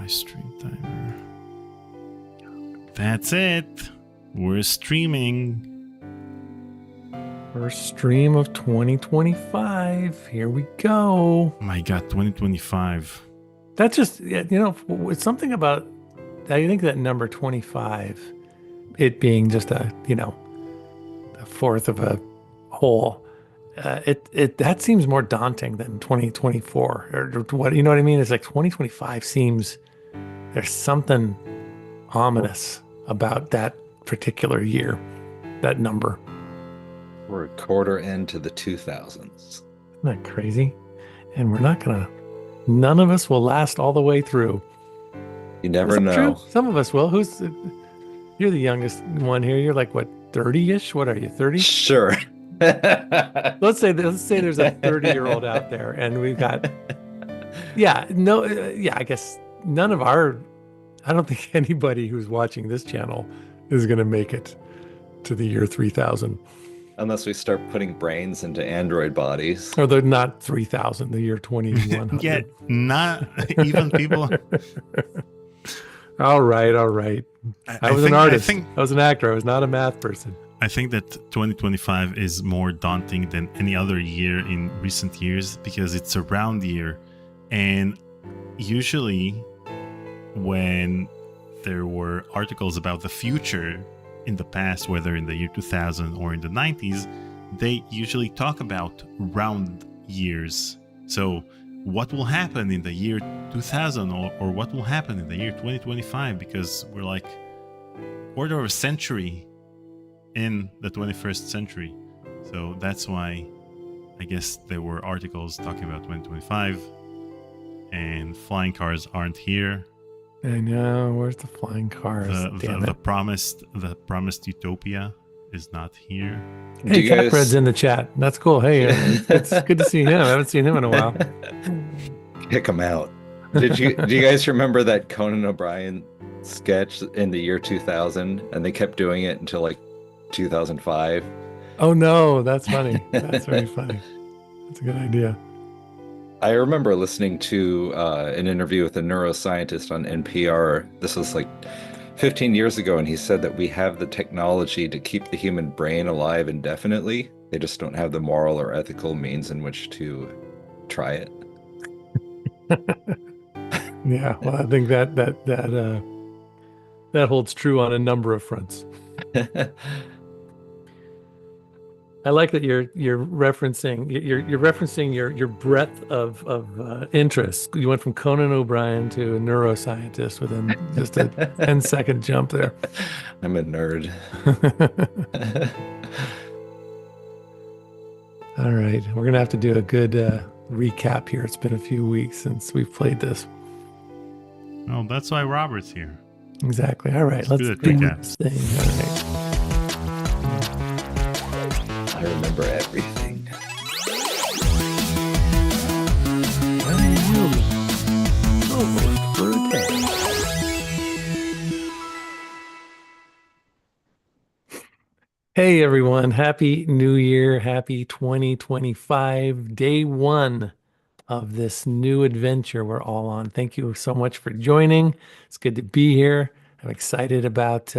My stream timer. That's it. We're streaming. First stream of 2025. Here we go. My God, 2025. That's just, it's something about, I think that number 25, it being just a fourth of a whole, that seems more daunting than 2024 or what, you know what I mean? It's like 2025 seems, there's something ominous about that particular year, that number. We're a quarter into the 2000s. Isn't that crazy? And none of us will last all the way through. You never know. True? Some of us will. You're the youngest one here. You're like, what, 30-ish? What are you, 30? Sure. Let's say there's a 30-year-old out there, and we've got, I guess none of I don't think anybody who's watching this channel is going to make it to the year 3000. Unless we start putting brains into android bodies. Or they're not 3000, the year 2100. Yeah, not even people. All right. I was an artist. I was an actor. I was not a math person. I think that 2025 is more daunting than any other year in recent years because it's a round year. And usually when there were articles about the future in the past, whether in the year 2000 or in the 90s, they usually talk about round years. So what will happen in the year 2000 or what will happen in the year 2025? Because we're like quarter of a century in the 21st century. So that's why I guess there were articles talking about 2025 and flying cars aren't here. I know. Where's the flying cars? The promised utopia is not here. Hey, Katbread's in the chat. That's cool. Hey, it's good to see him. I haven't seen him in a while. Kick him out. Do you guys remember that Conan O'Brien sketch in the year 2000? And they kept doing it until like 2005. Oh no, that's funny. That's very funny. That's a good idea. I remember listening to an interview with a neuroscientist on NPR. This was like 15 years ago, and he said that we have the technology to keep the human brain alive indefinitely. They just don't have the moral or ethical means in which to try it. Yeah, well, I think that holds true on a number of fronts. I like that you're referencing your breadth of interest. You went from Conan O'Brien to a neuroscientist within just a 10-second jump there. I'm a nerd. All right, we're gonna have to do a good recap here. It's been a few weeks since we've played this. Oh, that's why Robert's here. Exactly. All right, let's do this thing. All right. I remember everything. Hey everyone, happy new year, happy 2025, day one of this new adventure we're all on. Thank you so much for joining. It's good to be here. I'm excited about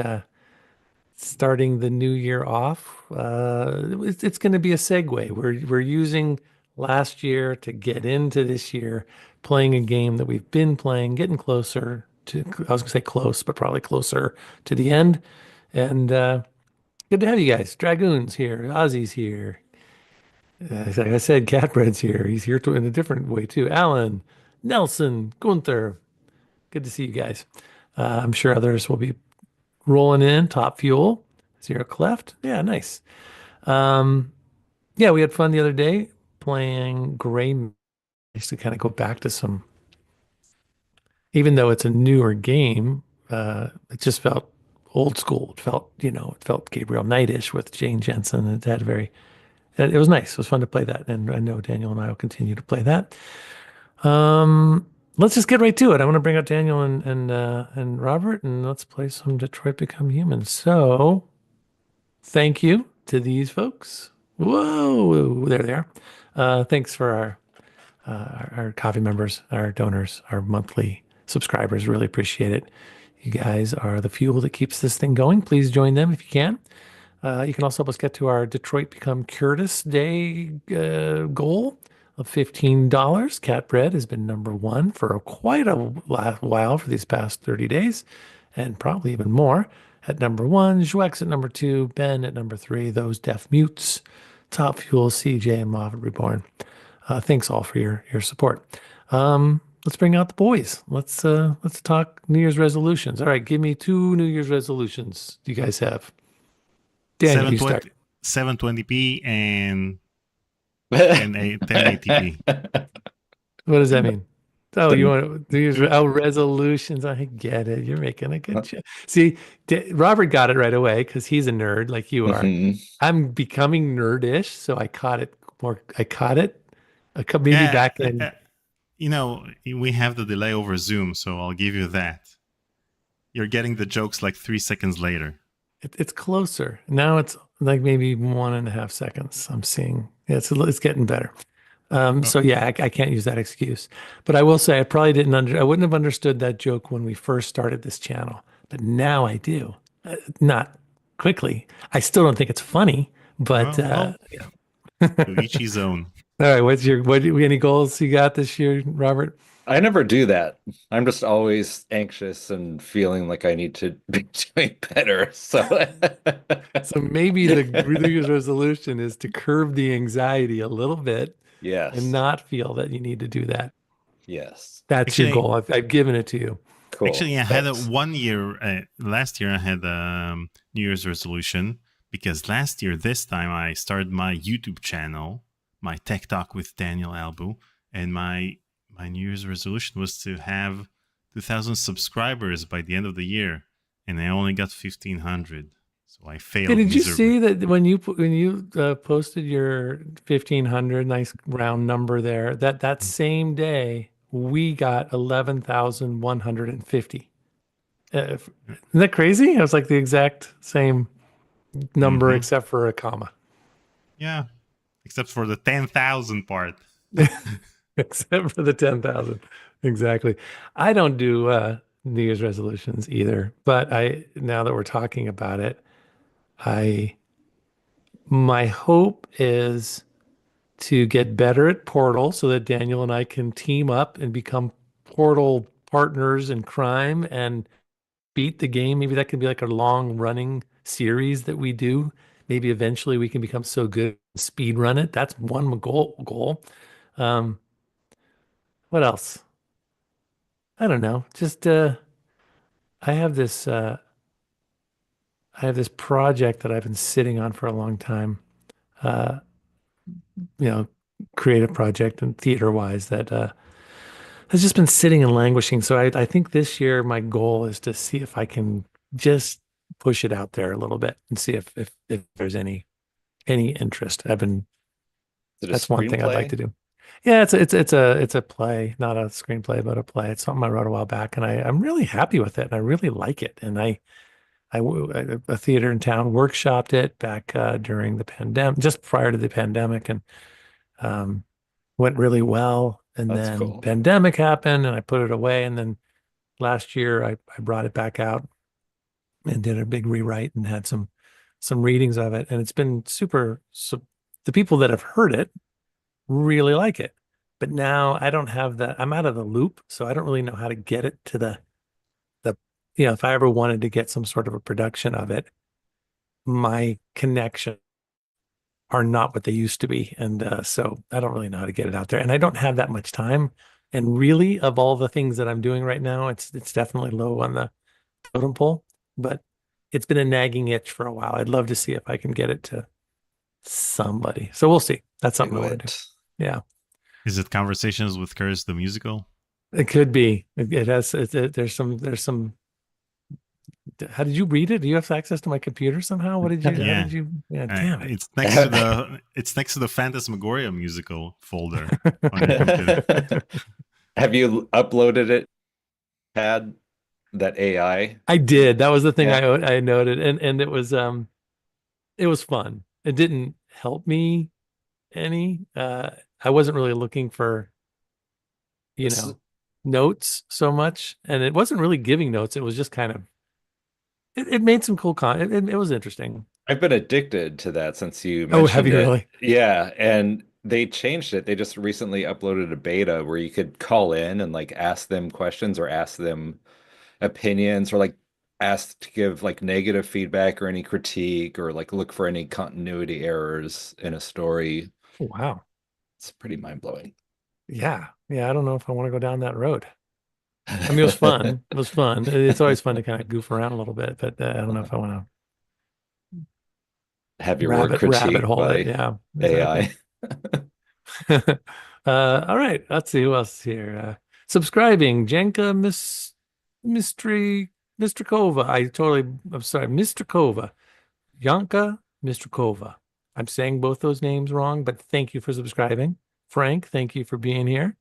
starting the new year off. It's going to be a segue. We're using last year to get into this year, playing a game that we've been playing, getting closer to, I was going to say close, but probably closer to the end. And good to have you guys. Dragoon's here. Ozzy's here. Like I said, Katbread's here. He's here in a different way too. Alan, Nelson, Gunther. Good to see you guys. I'm sure others will be rolling in. Top Fuel, Zero Cleft. Yeah, nice. Yeah, we had fun the other day playing Gray. Just to kind of go back to some, even though it's a newer game, it just felt old school. It felt, it felt Gabriel Knight-ish with Jane Jensen. It was nice. It was fun to play that. And I know Daniel and I will continue to play that. Let's just get right to it. I want to bring out Daniel and Robert, and let's play some Detroit Become Human. So thank you to these folks. Whoa, there they are. Thanks for our coffee members, our donors, our monthly subscribers. Really appreciate it. You guys are the fuel that keeps this thing going. Please join them if you can. You can also help us get to our Detroit Become Curtis Day goal of $15. Katbread has been number one for quite a while for these past 30 days, and probably even more. At number one, Jouex at number two, Ben at number three, those deaf mutes, Top Fuel, CJ, and Moffat Reborn. Thanks all for your support. Let's bring out the boys. Let's talk New Year's resolutions. All right, give me 2 New Year's resolutions you guys have. Daniel, you start. 720p and 1080p. What does that mean? Oh, you want to use resolutions? I get it. You're making a good joke. See, Robert got it right away because he's a nerd like you are. I'm becoming nerdish, so I caught it more. I caught it maybe back in. We have the delay over Zoom, so I'll give you that. You're getting the jokes like 3 seconds later. It's closer now. It's like maybe 1.5 seconds. I'm seeing it's getting better. So yeah, I can't use that excuse. But I will say I probably I wouldn't have understood that joke when we first started this channel, but now I do. Not quickly. I still don't think it's funny, but to each his own. All right, any goals you got this year, Robert? I never do that. I'm just always anxious and feeling like I need to be doing better. So maybe the New Year's resolution is to curb the anxiety a little bit. Yes. And not feel that you need to do that. Yes. That's your goal. I've given it to you. Cool. Actually, I had last year I had a New Year's resolution because this time I started my YouTube channel, my Tech Talk with Daniel Albu, and my New Year's resolution was to have 2,000 subscribers by the end of the year, and I only got 1,500. So I failed. Hey, did you see that when you posted your 1,500, nice round number there, that same day we got 11,150. Isn't that crazy? It was like the exact same number except for a comma. Yeah, except for the 10,000 part. Except for the 10,000. Exactly. I don't do New Year's resolutions either, but now that we're talking about it, my hope is to get better at Portal so that Daniel and I can team up and become Portal partners in crime and beat the game. Maybe that could be like a long running series that we do. Maybe eventually we can become so good, speed run it. That's one goal. What else? I don't know. Just I have this project that I've been sitting on for a long time. Creative project and theater-wise that has just been sitting and languishing. So I think this year my goal is to see if I can just push it out there a little bit and see if there's any interest. That's one thing I'd like to do. Yeah, it's a play, not a screenplay, but a play. It's something I wrote a while back, and I'm really happy with it, and I really like it. And a theater in town workshopped it back during the pandemic, just prior to the pandemic, and went really well. And then cool. Pandemic happened, and I put it away. And then last year, I brought it back out and did a big rewrite and had some readings of it, and it's been super. So the people that have heard it really like it, but now I don't have that. I'm out of the loop, so I don't really know how to get it to the if I ever wanted to get some sort of a production of it, my connection are not what they used to be. And so I don't really know how to get it out there, and I don't have that much time. And really, of all the things that I'm doing right now, it's definitely low on the totem pole, but it's been a nagging itch for a while. I'd love to see if I can get it to somebody. So we'll see. That's something I want to do. Yeah. Is it Conversations with Curtis the musical? It could be. It has. There's some. How did you read it? Do you have access to my computer somehow? What did you? Yeah. How did you? Yeah, damn it! It's next to the Phantasmagoria musical folder on your computer. Have you uploaded it? Had that AI? I did. That was the thing I noted, and it was fun. It didn't help me any. I wasn't really looking for, notes so much, and it wasn't really giving notes. It was just kind of it made some cool it was interesting. I've been addicted to that since you Oh, have mentioned you it. really? Yeah, and they changed it. They just recently uploaded a beta where you could call in and like ask them questions or ask them opinions or like ask to give like negative feedback or any critique or like look for any continuity errors in a story. Oh, wow. It's pretty mind-blowing. Yeah. Yeah, I don't know if I want to go down that road. I mean, it was fun. It was fun. It's always fun to kind of goof around a little bit, but I don't know if I want to Have your work rabbit critiqued hole it. by Yeah, exactly. AI. All right, let's see who else is here. Subscribing, Jenka Mystery Mistrikova. I'm sorry, Mistrikova. Yanka Mistrikova. I'm saying both those names wrong, but thank you for subscribing. Frank, thank you for being here.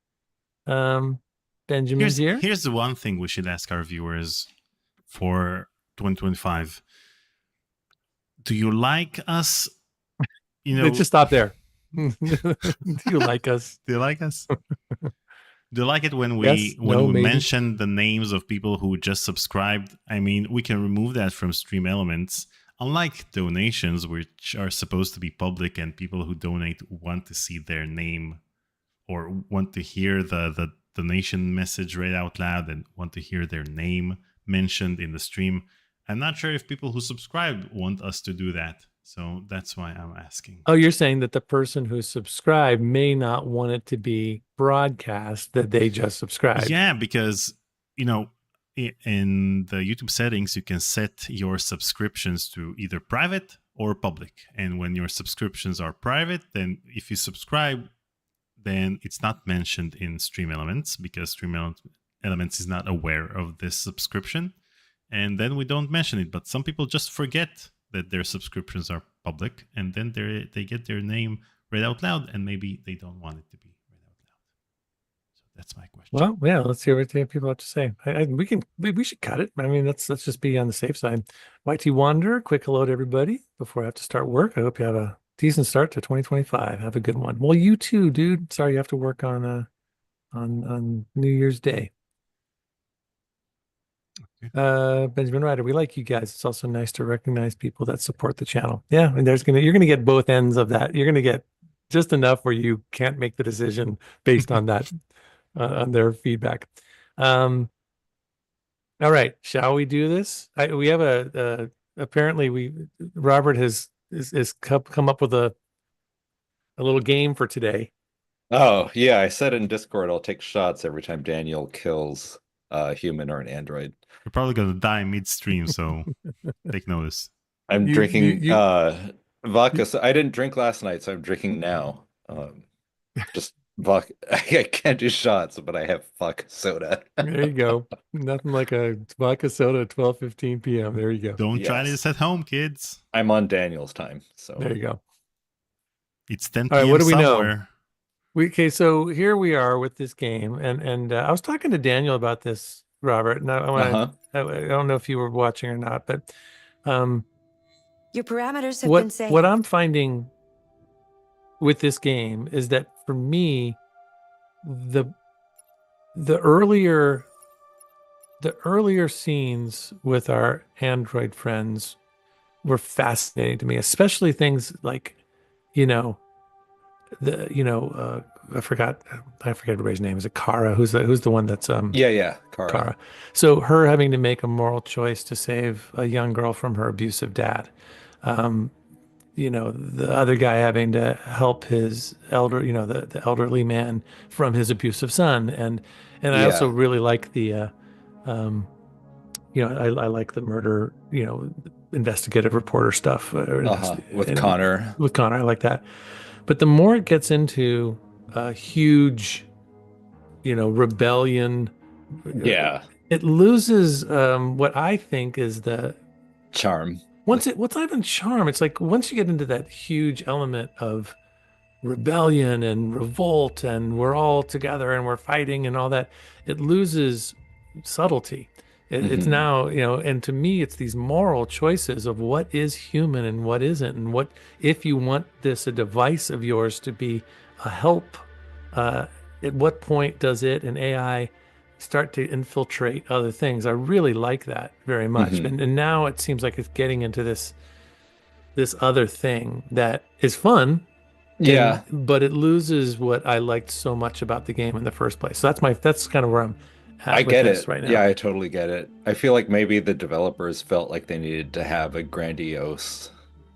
Benjamin's here. Here's the one thing we should ask our viewers for 2025. Do you like us? Let's just stop there. Do you like us? Do you like us? Do you like it when Yes, we mention the names of people who just subscribed? I mean, we can remove that from Stream Elements. Unlike donations, which are supposed to be public and people who donate want to see their name or want to hear the donation message read out loud and want to hear their name mentioned in the stream. I'm not sure if people who subscribe want us to do that. So that's why I'm asking. Oh, you're saying that the person who subscribed may not want it to be broadcast that they just subscribed. Yeah, because, in the YouTube settings, you can set your subscriptions to either private or public. And when your subscriptions are private, then if you subscribe, then it's not mentioned in Stream Elements because Stream Elements is not aware of this subscription. And then we don't mention it. But some people just forget that their subscriptions are public, and then they get their name read out loud, and maybe they don't want it to be read out loud. So that's my question. Well, yeah, let's hear what people have to say. We should cut it. I mean, let's just be on the safe side. YT Wanderer, quick hello to everybody before I have to start work. I hope you have a decent start to 2025. Have a good one. Well, you too, dude. Sorry you have to work on New Year's Day. Benjamin Ryder, we like you guys. It's also nice to recognize people that support the channel. Yeah, and you're gonna get both ends of that. You're gonna get just enough where you can't make the decision based on that, on their feedback. All right, shall we do this? We have apparently Robert has come up with a little game for today. Oh, yeah, I said in Discord I'll take shots every time Daniel kills a human or an android. You're probably going to die midstream, so take notice. I'm drinking vodka. So I didn't drink last night, so I'm drinking now. Just vodka. I can't do shots, but I have vodka soda. There you go. Nothing like a vodka soda at 12:15 p.m. There you go. Don't try this at home, kids. I'm on Daniel's time, so there you go. It's 10 p.m. All right, what do we somewhere. know? Okay, so here we are with this game, and I was talking to Daniel about this, Robert, and I don't know if you were watching or not, but your parameters have been saved. What I'm finding with this game is that for me, the earlier scenes with our Android friends were fascinating to me, especially things like, I forget everybody's name. Is it Kara? Who's the one that's Kara. So her having to make a moral choice to save a young girl from her abusive dad. The other guy having to help his the elderly man from his abusive son. And I also really like the I like the murder, investigative reporter stuff with Connor. With Connor, I like that. But the more it gets into a huge, rebellion, it loses what I think is the charm. What's not even charm? It's like once you get into that huge element of rebellion and revolt, and we're all together and we're fighting and all that, it loses subtlety. It's now, and to me, it's these moral choices of what is human and what isn't, and what if you want a device of yours to be a help. At what point does it, an AI, start to infiltrate other things. I really like that very much. And now it seems like it's getting into this other thing that is fun. Yeah. But it loses what I liked so much about the game in the first place. So that's kind of where I'm at I with get this it. right now. Yeah, I totally get it. I feel like maybe the developers felt like they needed to have a grandiose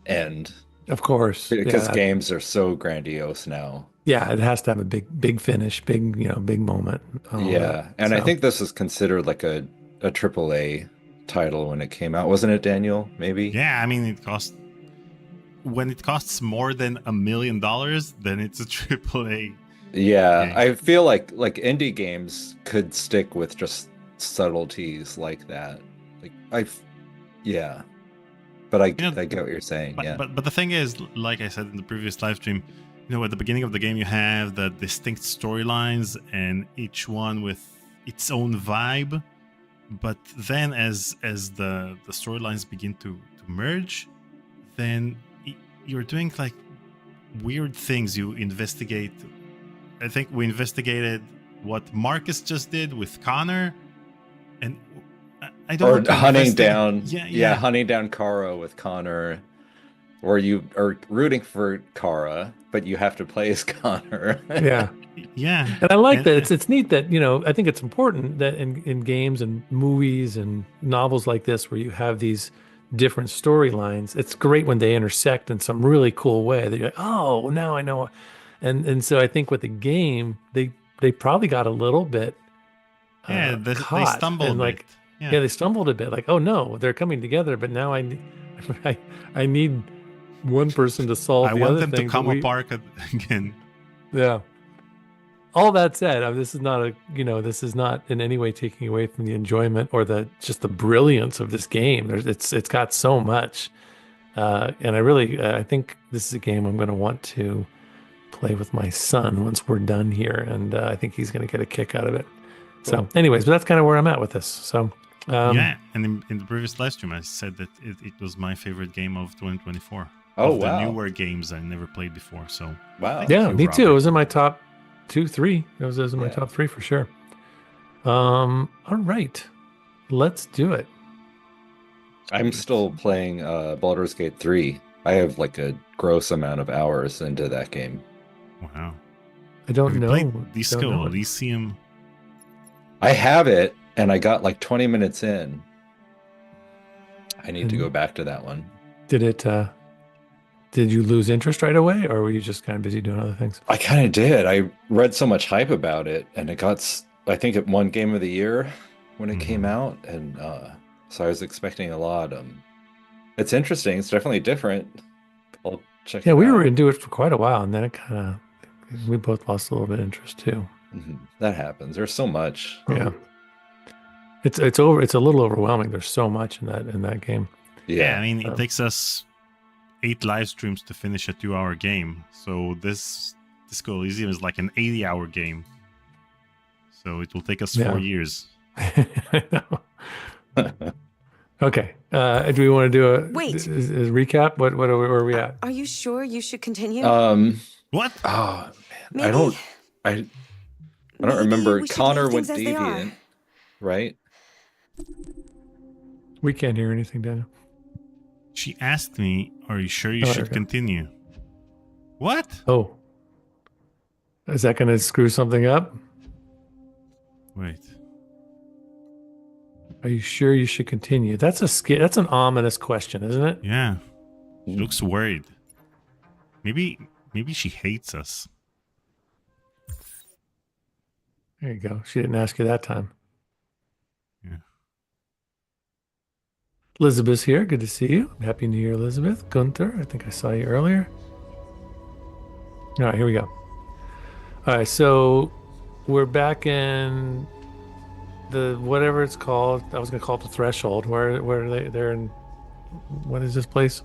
end Of course. because Yeah, games are so grandiose now. yeah, it has to have a big finish, big moment. All Yeah, that. and I So, think this is considered like a AAA title when it came out, wasn't it, Daniel? Maybe? Yeah, I mean, when it costs more than $1 million, then it's a AAA. Yeah, game. I feel like indie games could stick with just subtleties like that. Yeah, but I get what you're saying. But, Yeah, but the thing is, like I said in the previous live stream, at the beginning of the game you have the distinct storylines and each one with its own vibe. But then as the storylines begin to merge, then you're doing like weird things. You investigate. I think we investigated what Markus just did with Connor, and I don't want to hunting down. Yeah, hunting down Kara with Connor, or you are rooting for Kara, but you have to play as Connor. yeah. Yeah. And I like that. It's neat that, I think it's important that in games and movies and novels like this, where you have these different storylines, it's great when they intersect in some really cool way that you're like, oh, now I know. And so I think with the game, they probably got a little bit they caught stumbled and a like, bit. yeah, they stumbled a bit like, oh no, they're coming together, but now I need one person to solve I the want other them to thing, come but apart again. yeah. All that said, this is not in any way taking away from the enjoyment or just the brilliance of this game. It's got so much, and I think this is a game I'm going to want to play with my son once we're done here, and I think he's going to get a kick out of it. Cool. So, anyways, but that's kind of where I'm at with this. So, yeah, and in the previous live stream, I said that it was my favorite game of 2024. Oh, of wow. the newer games I never played before. So Wow. thank yeah, you, me too. Robert. It was in my top 2-3. It was in my Yeah. top 3 for sure. All right, let's do it. I'm still playing Baldur's Gate 3. I have like a gross amount of hours into that game. Wow. I don't Have you know. played Disco Don't know it. Elysium? I have it, and I got like 20 minutes in. I need to go back to that one. Did you lose interest right away, or were you just kind of busy doing other things? I kind of did. I read so much hype about it, and I think it won Game of the Year when it came out, and so I was expecting a lot. It's interesting. It's definitely different. I'll check it out. Yeah, we were into it for quite a while, and then we both lost a little bit of interest too. That happens. There's so much. Yeah, it's a little overwhelming. There's so much in that game. Yeah, I mean, it takes us 8 live streams to finish a 2-hour game. So this Disco Elysium is like an 80-hour game. So it will take us 4 years. I know. Okay. Do we want to do a recap? Where are we at? Are you sure you should continue? What? Oh man, Maybe- I don't Maybe remember. we should Connor leave went things as they are. deviant, right? We can't hear anything, Daniel. She asked me, are you sure you Oh, should okay. continue? What? Oh, is that going to screw something up? Wait. Are you sure you should continue? That's an ominous question, isn't it? Yeah. She looks worried. Maybe she hates us. There you go. She didn't ask you that time. Yeah. Elizabeth's here. Good to see you. Happy New Year, Elizabeth. Gunther, I think I saw you earlier. All right, here we go. All right, so we're back in the whatever it's called. I was going to call it the threshold. Where are they're in? What is this place?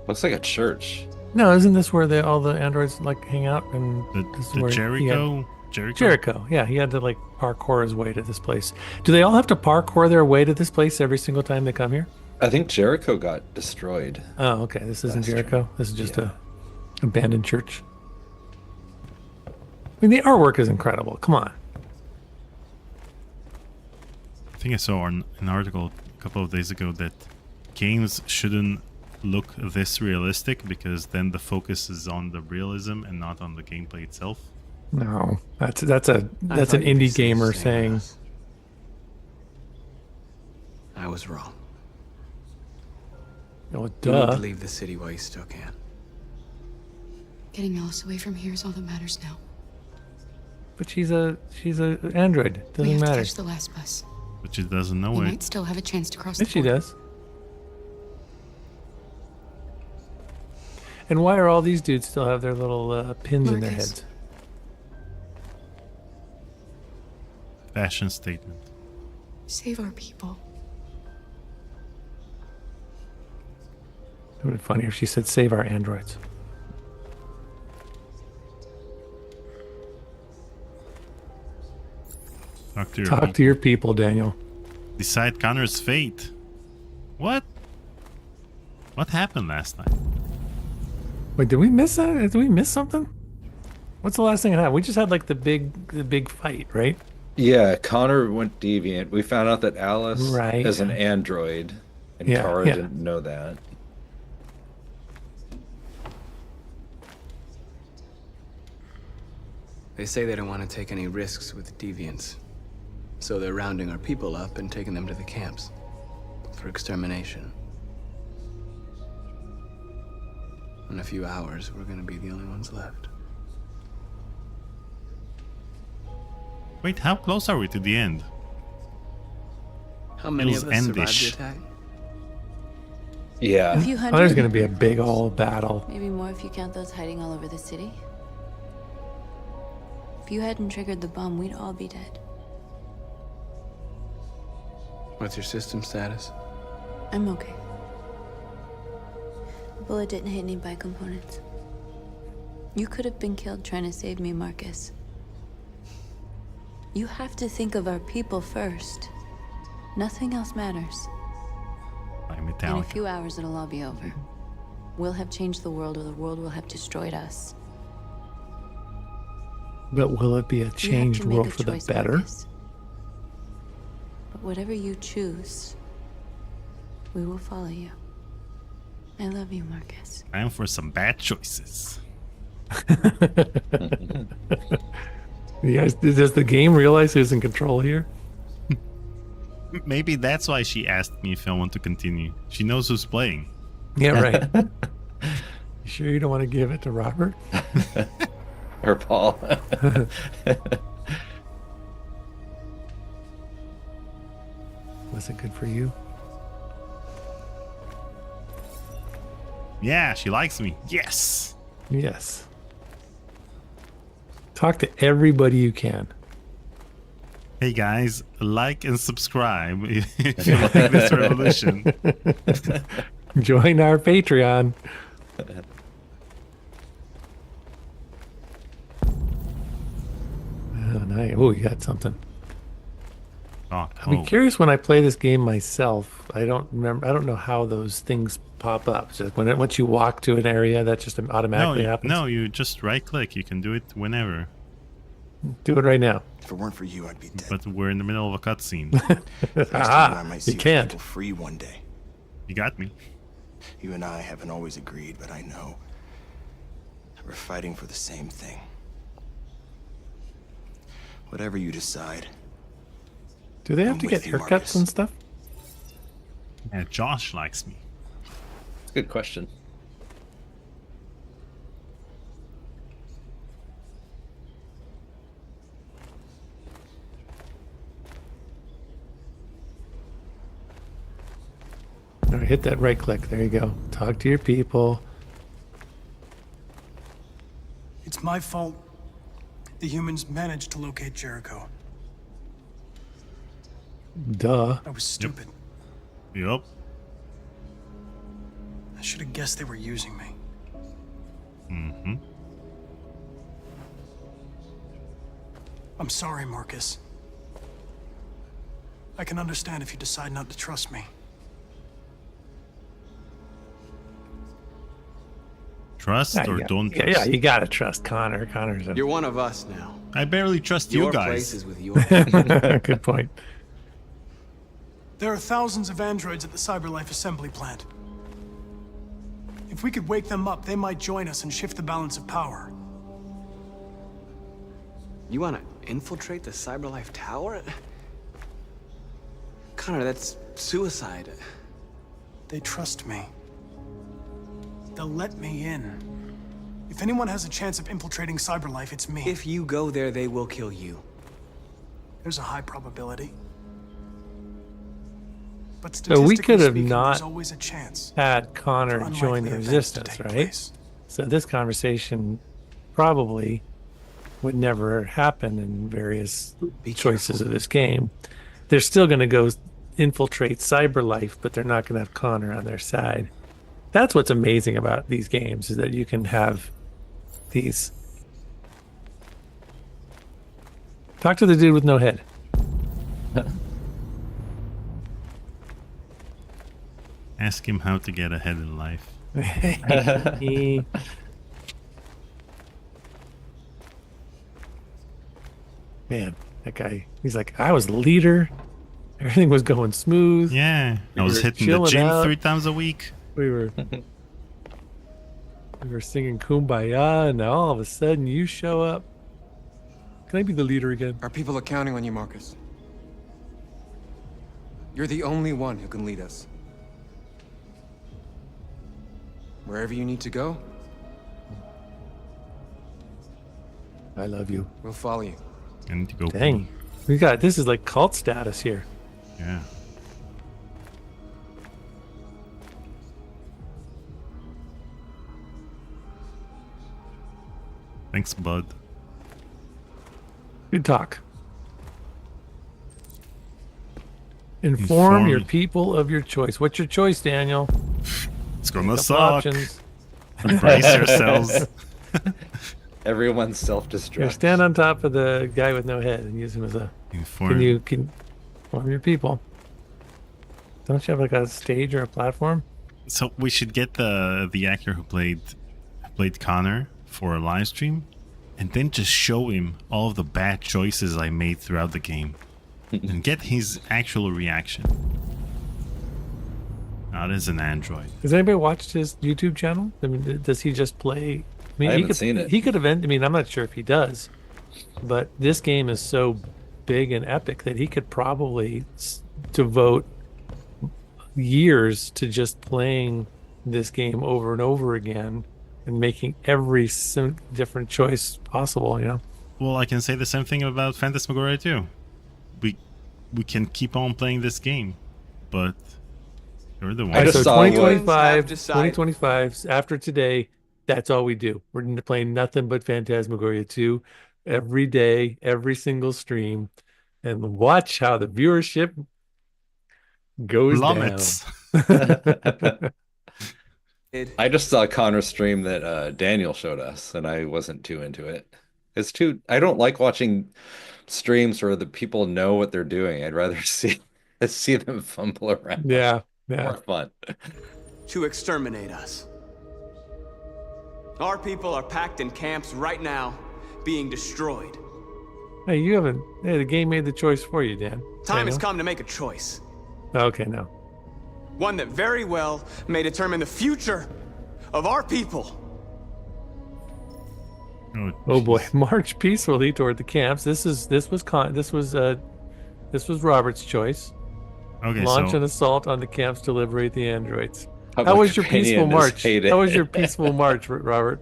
Looks like a church. No, isn't this where all the androids like hang out? And this is The where Jericho? Jericho. Yeah, he had to like parkour his way to this place. Do they all have to parkour their way to this place every single time they come here? I think Jericho got destroyed. Oh, okay. This isn't That's Jericho. true. This is just a abandoned church. I mean, the artwork is incredible. Come on. think I saw an article a couple of days ago that games shouldn't look this realistic because then the focus is on the realism and not on the gameplay itself. No, that's an indie gamer saying. I was wrong. Oh, You need duh. to leave the city while you still can. Getting Alice away from here is all that matters now. But she's a android. We Doesn't have to matter. catch the last bus. But she doesn't know We it. might still have a chance to cross Yes, the she border. does. And why are all these dudes still have their little pins in their Marcus. heads? Fashion statement. Save our people. It would be funny if she said, "Save our androids." Talk to your people, Daniel. Decide Connor's fate. What? What happened last night? Wait, did we miss that? Did we miss something? What's the last thing that happened? We just had like the big fight, right? Yeah, Connor went deviant. We found out that Alice Right. is an android, and Yeah, Kara yeah. didn't know that. They say they don't want to take any risks with deviants. So they're rounding our people up and taking them to the camps for extermination. In a few hours, we're gonna be the only ones left. Wait, how close are we to the end? How many Feels of us survived the endish. attack? Yeah. A few Oh, hundred. there's going to be a big old battle. Maybe more if you count those hiding all over the city. If you hadn't triggered the bomb, we'd all be dead. What's your system status? I'm okay. The bullet didn't hit any bicomponents. You could have been killed trying to save me, Marcus. You have to think of our people first. Nothing else matters. Like In a Metallica. few hours, it'll all be over. We'll have changed the world, or the world will have destroyed us. But will it be a You have changed to make world a for the choice, better? Marcus. But whatever you choose, we will follow you. I love you, Marcus. Time for some bad choices. You guys, does the game realize who's in control here? Maybe that's why she asked me if I want to continue. She knows who's playing. Yeah, right. You sure you don't want to give it to Robert? Or Paul. Was it good for you? Yeah, she likes me. Yes. Yes. Talk to everybody you can. Hey guys, like and subscribe if you like this revolution. Join our Patreon. Oh, nice. Oh, you got something. Oh, I'll be curious when I play this game myself. I don't remember. I don't know how those things pop up. Just once you walk to an area, that just automatically happens. No, you just right click. You can do it whenever. Do it right now. If it weren't for you, I'd be dead. But we're in the middle of a cutscene. Thanks to you, I might see you the can't. people free one day. You got me. You and I haven't always agreed, but I know we're fighting for the same thing. Whatever you decide, Do they have I'm to get with you, haircuts Marcus. and stuff? Yeah, Josh likes me. It's a good question. All right, hit that right click. There you go. Talk to your people. It's my fault. The humans managed to locate Jericho. Duh. I was stupid. Yup. I should have guessed they were using me. Mm-hmm. I'm sorry, Marcus. I can understand if you decide not to trust me. Trust or don't trust? Yeah, you gotta trust Connor. Connor's a You're one of us now. I barely trust Your you place guys. is with your good point. There are thousands of androids at the CyberLife assembly plant. If we could wake them up, they might join us and shift the balance of power. You want to infiltrate the CyberLife tower? Connor, that's suicide. They trust me. They'll let me in. If anyone has a chance of infiltrating CyberLife, it's me. If you go there, they will kill you. There's a high probability. But So we could statistically have speaking, not there's always a chance. had Connor for join the unlikely events to resistance, take right? place. So this conversation probably would never happen in various choices of this game. They're still going to go infiltrate CyberLife, but they're not going to have Connor on their side. That's what's amazing about these games, is that you can have these. Talk to the dude with no head. Ask him how to get ahead in life. Man, that guy, he's like, I was the leader. Everything was going smooth. Yeah, I was were hitting the chilling gym out. 3 times a week. We were singing Kumbaya, and now all of a sudden you show up. Can I be the leader again? Our people are counting on you, Markus. You're the only one who can lead us. Wherever you need to go, I love you. we'll follow you. I need to go. Dang. This is like cult status here. Yeah. Thanks, bud. Good talk. Inform your Inform. people of your choice. What's your choice, Daniel? It's gonna Couple suck. options. Brace yourselves. Everyone's Here, self-destruct. stand on top of the guy with no head and use him as a. Inform. Can inform your people? Don't you have like a stage or a platform? So we should get the actor who played Connor for a live stream, and then just show him all of the bad choices I made throughout the game, and get his actual reaction. Not as an android. Has anybody watched his YouTube channel? I mean, does he just play? I mean, I he haven't could, seen it. He could have. I mean, I'm not sure if he does, but this game is so big and epic that he could probably devote years to just playing this game over and over again and making every different choice possible. You know. Well, I can say the same thing about Phantasmagoria too. We can keep on playing this game, but you're the one. I just so saw 2025, Have decided- 2025, after today, that's all we do. We're playing nothing but Phantasmagoria 2 every day, every single stream, and watch how the viewership goes Plummets. down. I just saw Connor's stream that Daniel showed us, and I wasn't too into it. I don't like watching streams where the people know what they're doing. I'd rather see them fumble around. Yeah, More yeah. fun. To exterminate us. Our people are packed in camps right now, being destroyed. Hey, you haven't. Hey, the game made the choice for you, Dan. Time has Daniel? come to make a choice. Okay, no. One that very well may determine the future of our people. Oh boy, march peacefully toward the camps. This was Robert's choice. Okay, Launch so an assault on the camps to liberate the androids. How Public was your peaceful opinion is march? hated. How was your peaceful march, Robert?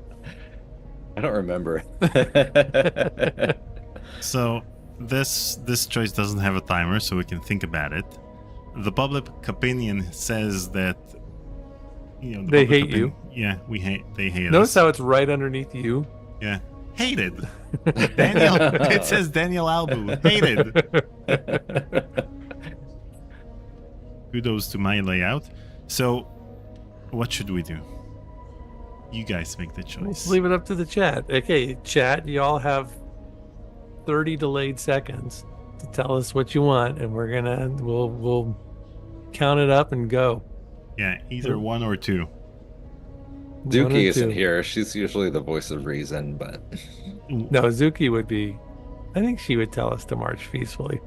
I don't remember. So this choice doesn't have a timer, so we can think about it. The public opinion says that the They public hate you. Yeah, they hate Notice us. how it's right underneath you. Yeah, hated. Daniel. It says Daniel Albu. Hated. Kudos to my layout. So, what should we do? You guys make the choice. Let's leave it up to the chat. Okay, chat, you all have 30 delayed seconds to tell us what you want, and we'll count it up and go. Yeah, either one or two. One or Zuki isn't two. here. She's usually the voice of reason, but No, Zuki would be. I think she would tell us to march peacefully.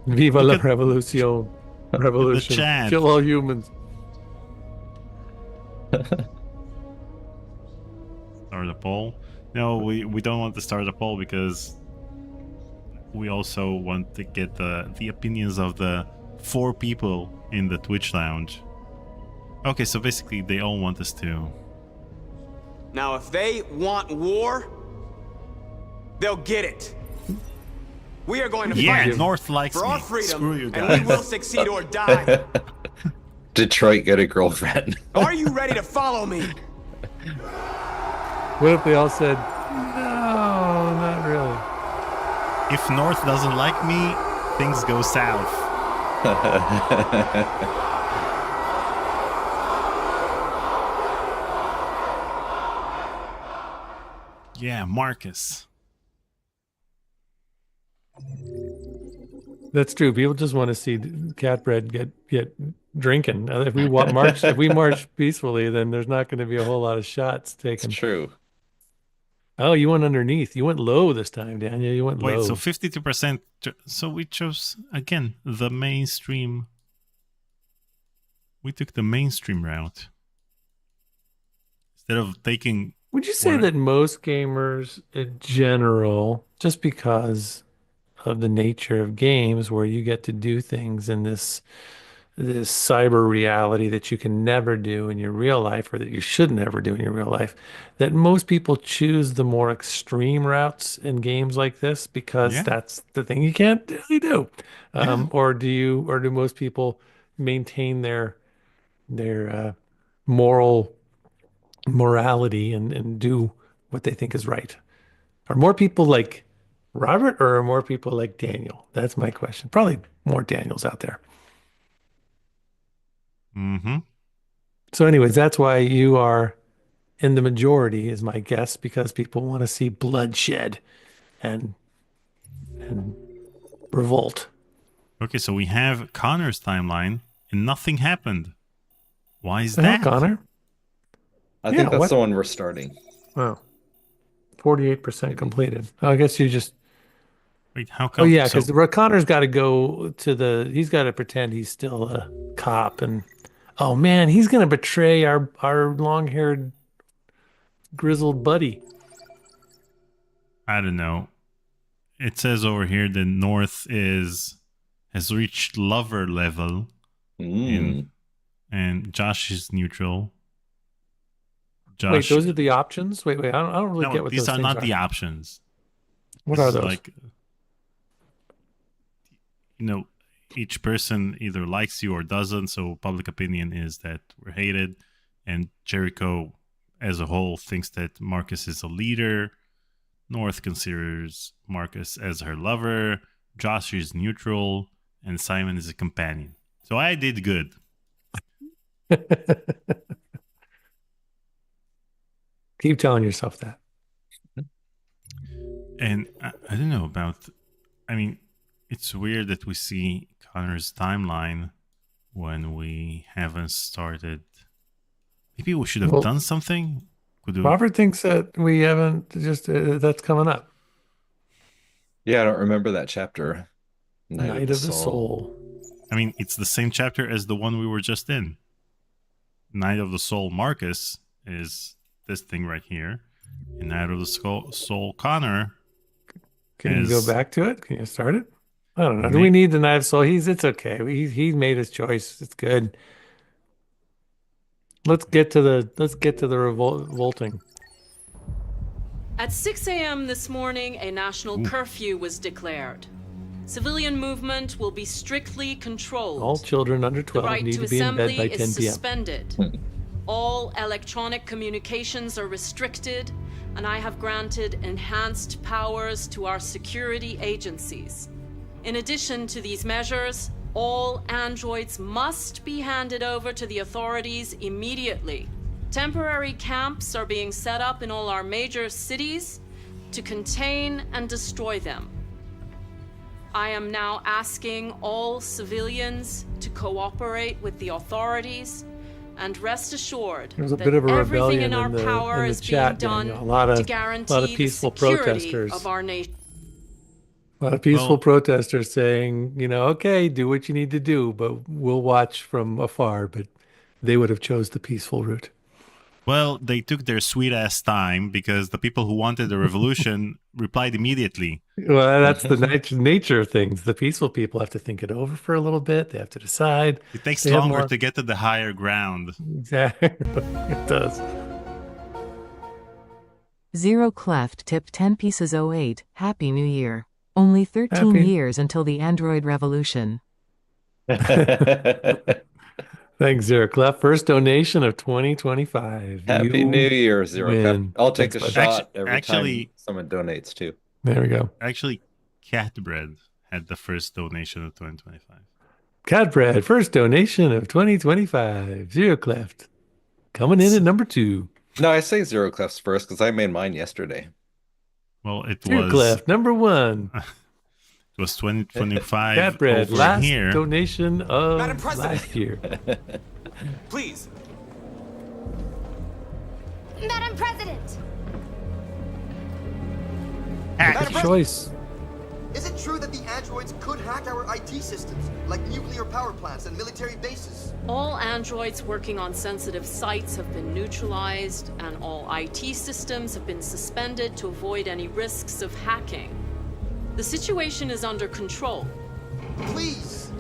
Viva la revolucion. Revolution. chat. Kill all humans. Start a poll. No, we don't want to start a poll because we also want to get the opinions of the 4 people in the Twitch lounge. Okay, so basically they all want us to. Now, if they want war, they'll get it. We are going to Yeah, fight North likes for our me. freedom, Screw you and we guys. will succeed or die. Detroit, get a girlfriend. Are you ready to follow me? What if they all said, no, not really? If North doesn't like me, things go south. Yeah, Markus. That's true. People just want to see Katbread get drinking. If we march peacefully, then there's not going to be a whole lot of shots taken. It's true. Oh, you went underneath. You went low this time, Daniel. You went Wait, low. so 52%. So we chose, again, the mainstream. We took the mainstream route. Instead of taking... Would you say that most gamers in general, just because of the nature of games where you get to do things in this cyber reality that you can never do in your real life, or that you should never do in your real life, that most people choose the more extreme routes in games like this because that's the thing you can't really do? Or do most people maintain their morality and do what they think is right? Are more people like Robert, or are more people like Daniel? That's my question. Probably more Daniels out there. Mm-hmm. So anyways, that's why you are in the majority, is my guess, because people want to see bloodshed and revolt. Okay, so we have Connor's timeline, and nothing happened. Why is The hell, that? Connor? I think that's the one we're starting. Wow. 48% completed. Oh, I guess you just... Wait, how come? Oh, yeah, because Connor's got to go to he's got to pretend he's still a cop. And, oh, man, he's going to betray our long-haired, grizzled buddy. I don't know. It says over here that North has reached lover level, and Josh is neutral. Wait, those are the options? Wait, I don't really get what these those are things not are. the options. What This are is those? like, each person either likes you or doesn't. So public opinion is that we're hated, and Jericho as a whole thinks that Markus is a leader. North considers Markus as her lover. Josh is neutral, and Simon is a companion. So I did good. Keep telling yourself that. And I don't know about... I mean, it's weird that we see Connor's timeline when we haven't started. Maybe we should have done something. Robert thinks that we haven't just... that's coming up. Yeah, I don't remember that chapter. Night of the Soul. I mean, it's the same chapter as the one we were just in. Night of the Soul Markus is this thing right here. And Night of the Soul Connor. Can you go back to it? Can you start it? I don't know. Do we need the Night of the Soul? It's okay. He made his choice. It's good. Let's get to the revolting. At 6 a.m. this morning, a national curfew was declared. Civilian movement will be strictly controlled. All children under 12 need to be in bed by 10 p.m. Suspended. All electronic communications are restricted, and I have granted enhanced powers to our security agencies. In addition to these measures, all androids must be handed over to the authorities immediately. Temporary camps are being set up in all our major cities to contain and destroy them. I am now asking all civilians to cooperate with the authorities, and rest assured There's a that bit of a everything rebellion in our power in the is chat, being done Daniel. A lot of to guarantee peaceful the security protesters. of our nation. A lot of peaceful Well- protesters saying, okay, do what you need to do, but we'll watch from afar. But they would have chose the peaceful route. Well, they took their sweet ass time because the people who wanted the revolution replied immediately. Well, that's the nature of things. The peaceful people have to think it over for a little bit. They have to decide. It takes They have longer more- to get to the higher ground. Exactly. It does. Zero Cleft tipped 10 pieces 08. Happy New Year. Only 13 Happy- years until the Android revolution. Thanks, Zero Clef. First donation of 2025. Happy You New Year, Zero Clef. win. I'll take Thanks, a bud. shot every Actually- time someone donates too. There we go. Actually, Katbread had the first donation of 2025. Katbread, first donation of 2025. Zero Cleft. Coming in at number 2. No, I say Zero Clef's first because I made mine yesterday. Well, it Zero was Cleft, number 1. it was 2025 Katbread, over last here. donation Madam of President. last year. Please. Madam President! Good choice. Is it true that the androids could hack our IT systems, like nuclear power plants and military bases? All androids working on sensitive sites have been neutralized, and all IT systems have been suspended to avoid any risks of hacking. The situation is under control. Please!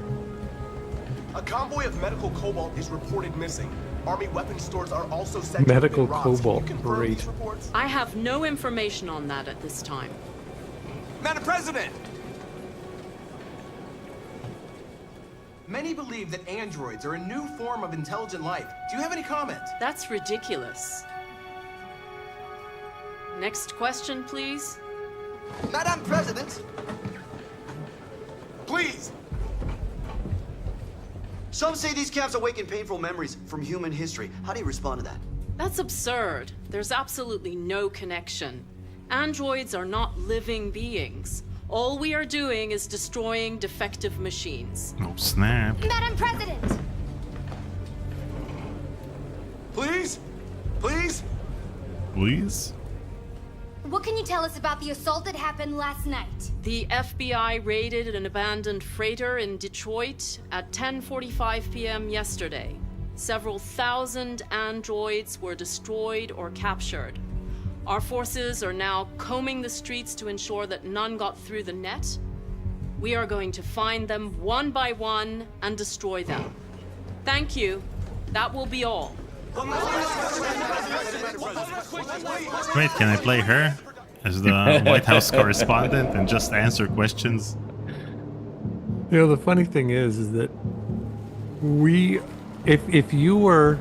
A convoy of medical cobalt is reported missing. Army weapon stores are also said Medical to have been robbed. Can you cobalt, confirm great. these reports? I have no information on that at this time. Madam President! Many believe that androids are a new form of intelligent life. Do you have any comment? That's ridiculous. Next question, please. Madam President! Please! Some say these calves awaken painful memories from human history. How do you respond to that? That's absurd. There's absolutely no connection. Androids are not living beings. All we are doing is destroying defective machines. Oh, snap. Madam President! Please? Please? Please? What can you tell us about the assault that happened last night? The FBI raided an abandoned freighter in Detroit at 10:45 p.m. yesterday. Several thousand androids were destroyed or captured. Our forces are now combing the streets to ensure that none got through the net. We are going to find them one by one and destroy them. Thank you. That will be all. Wait, can I play her as the White House correspondent and just answer questions? The funny thing is that if you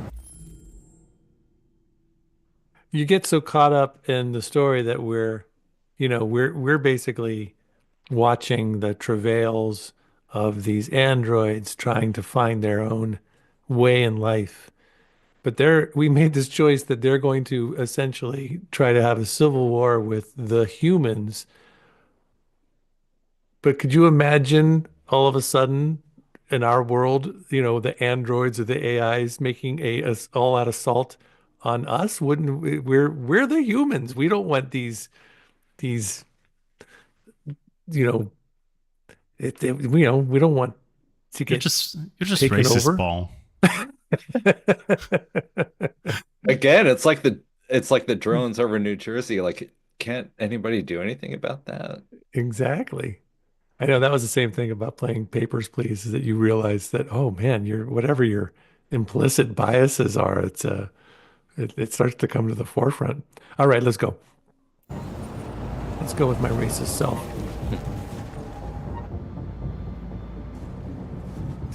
get so caught up in the story that we're basically watching the travails of these androids trying to find their own way in life. But we made this choice that they're going to essentially try to have a civil war with the humans. But could you imagine all of a sudden in our world, the androids or the AIs making a all-out assault on us? Wouldn't we're the humans? We don't want these we don't want to get You're just taken racist, over. Paul. Again, it's like the drones over New Jersey. Like, can't anybody do anything about that? Exactly. I know that was the same thing about playing Papers, Please, is that you realize that, oh man, whatever your implicit biases are, it starts to come to the forefront. All right, let's go. Let's go with my racist self.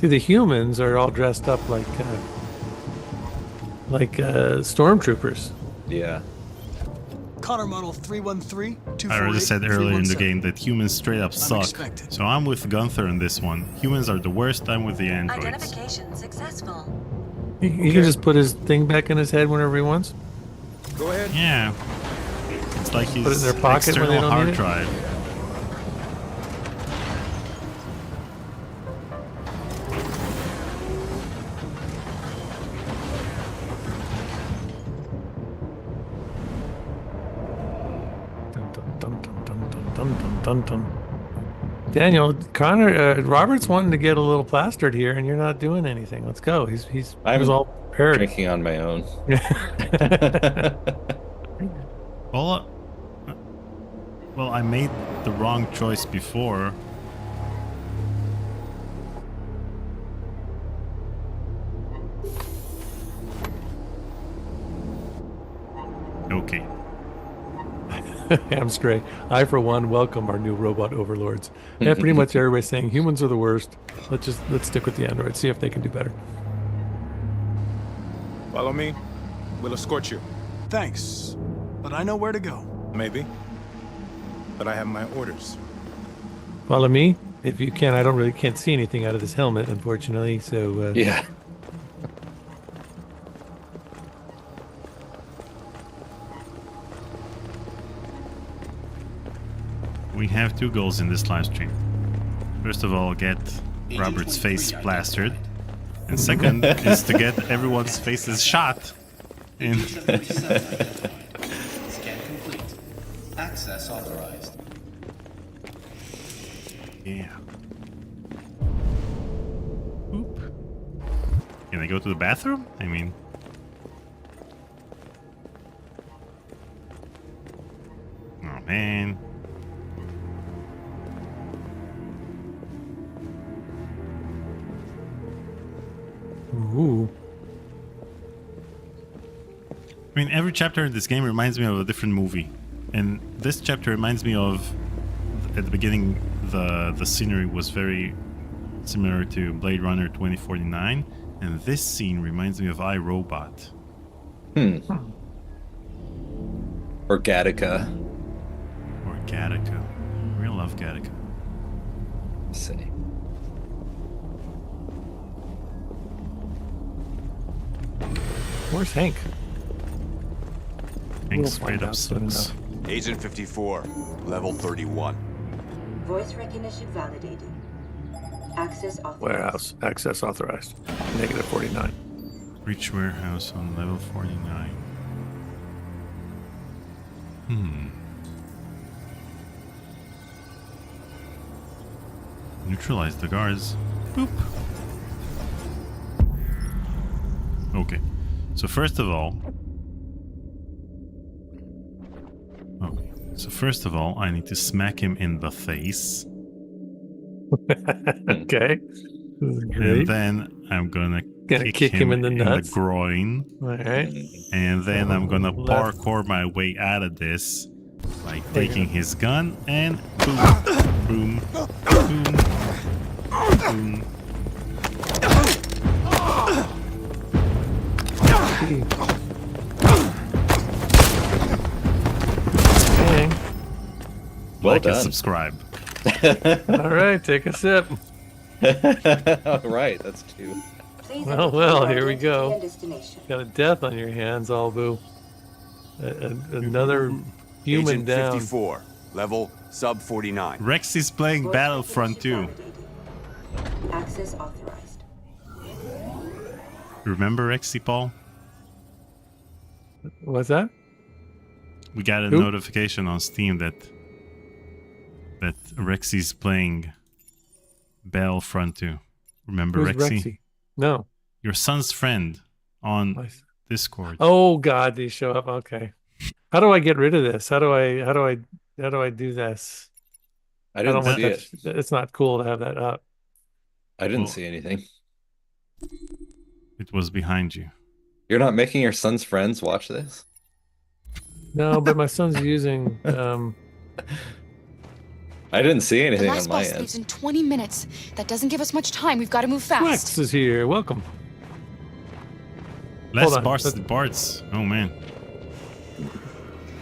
See, the humans are all dressed up like stormtroopers. Yeah. Connor Model 313 I already said earlier in the game that humans straight up suck. Unexpected. So I'm with Gunther on this one. Humans are the worst. I'm with the androids. Identification successful. He can just put his thing back in his head whenever he wants. Go ahead. Yeah. It's like his Put it in their pocket when they external don't hard need it? drive. Dun, dun, dun, dun, dun, dun, dun, dun, dun. Daniel, Connor, Robert's wanting to get a little plastered here, and you're not doing anything. Let's go. He was all prepared. Drinking on my own. Well, I made the wrong choice before. Okay. Hamstray. I, for one, welcome our new robot overlords. Yeah, pretty much everybody's saying humans are the worst. Let's stick with the androids, see if they can do better. Follow me. We'll escort you. Thanks, but I know where to go. Maybe. But I have my orders. Follow me if you can. I can't see anything out of this helmet, unfortunately. So yeah. We have two goals in this live stream. First of all, get Robert's face plastered. And second is to get everyone's faces shot. In Scan complete. Access authorized. Yeah. Oop. Can I go to the bathroom? I mean... Oh, man. Ooh. I mean, every chapter in this game reminds me of a different movie. And this chapter reminds me of, at the beginning, the scenery was very similar to Blade Runner 2049. And this scene reminds me of iRobot. Or Gattaca. Or Gattaca. I really love Gattaca. Let's see. Where's Hank? Hank's straight up sucks. Agent 54, level 31. Voice recognition validated. Access authorized. Warehouse. Access authorized. Negative 49. Reach warehouse on level 49. Neutralize the guards. Boop. Okay. So first of all... Okay. So first of all, I need to smack him in the face. Okay. And then I'm gonna kick him in the nuts. the groin. All right. And then I'm gonna parkour my way out of this by taking his gun and boom, boom, boom, boom. Okay. Well like done. and subscribe. All right, take a sip. All right, that's two. Well, here we go. Got a death on your hands, Albu. Another human Agent down. 54, level sub 49. Rex is playing Battlefront 2. Access authorized. Remember Rexy, Paul? What's that? We got a Who? notification on Steam that Rexy's playing Battlefront 2. Remember Who's Rexy? Rexy? No. Your son's friend on Discord. Oh God, these show up. Okay. How do I get rid of this? How do I do this? I didn't want see that. it. It's not cool to have that up. I didn't see anything. It was behind you. You're not making your son's friends watch this? No, but my son's using I didn't see The anything last on my boss end. leaves in 20 minutes. That doesn't give us much time. We've got to move fast. Rex is here. Welcome. Less Hold on. Barts. Oh man.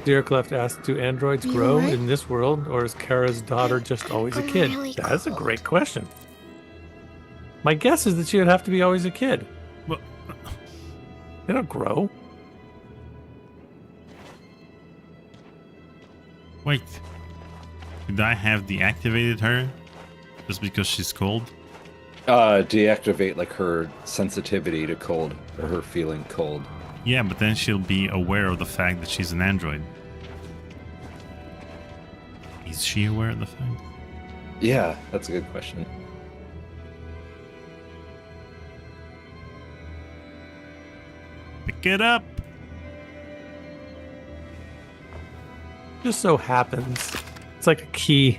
Derek left asked, do androids You grow alright? in this world, or is Kara's daughter just always a kid? really That's a great question. My guess is that she would have to be always a kid. Well, they don't grow. Wait. Did I have deactivated her just because she's cold? Deactivate like her sensitivity to cold or her feeling cold. Yeah, but then she'll be aware of the fact that she's an android. Is she aware of the fact? Yeah, that's a good question. Pick it up. Just so happens. It's like a key.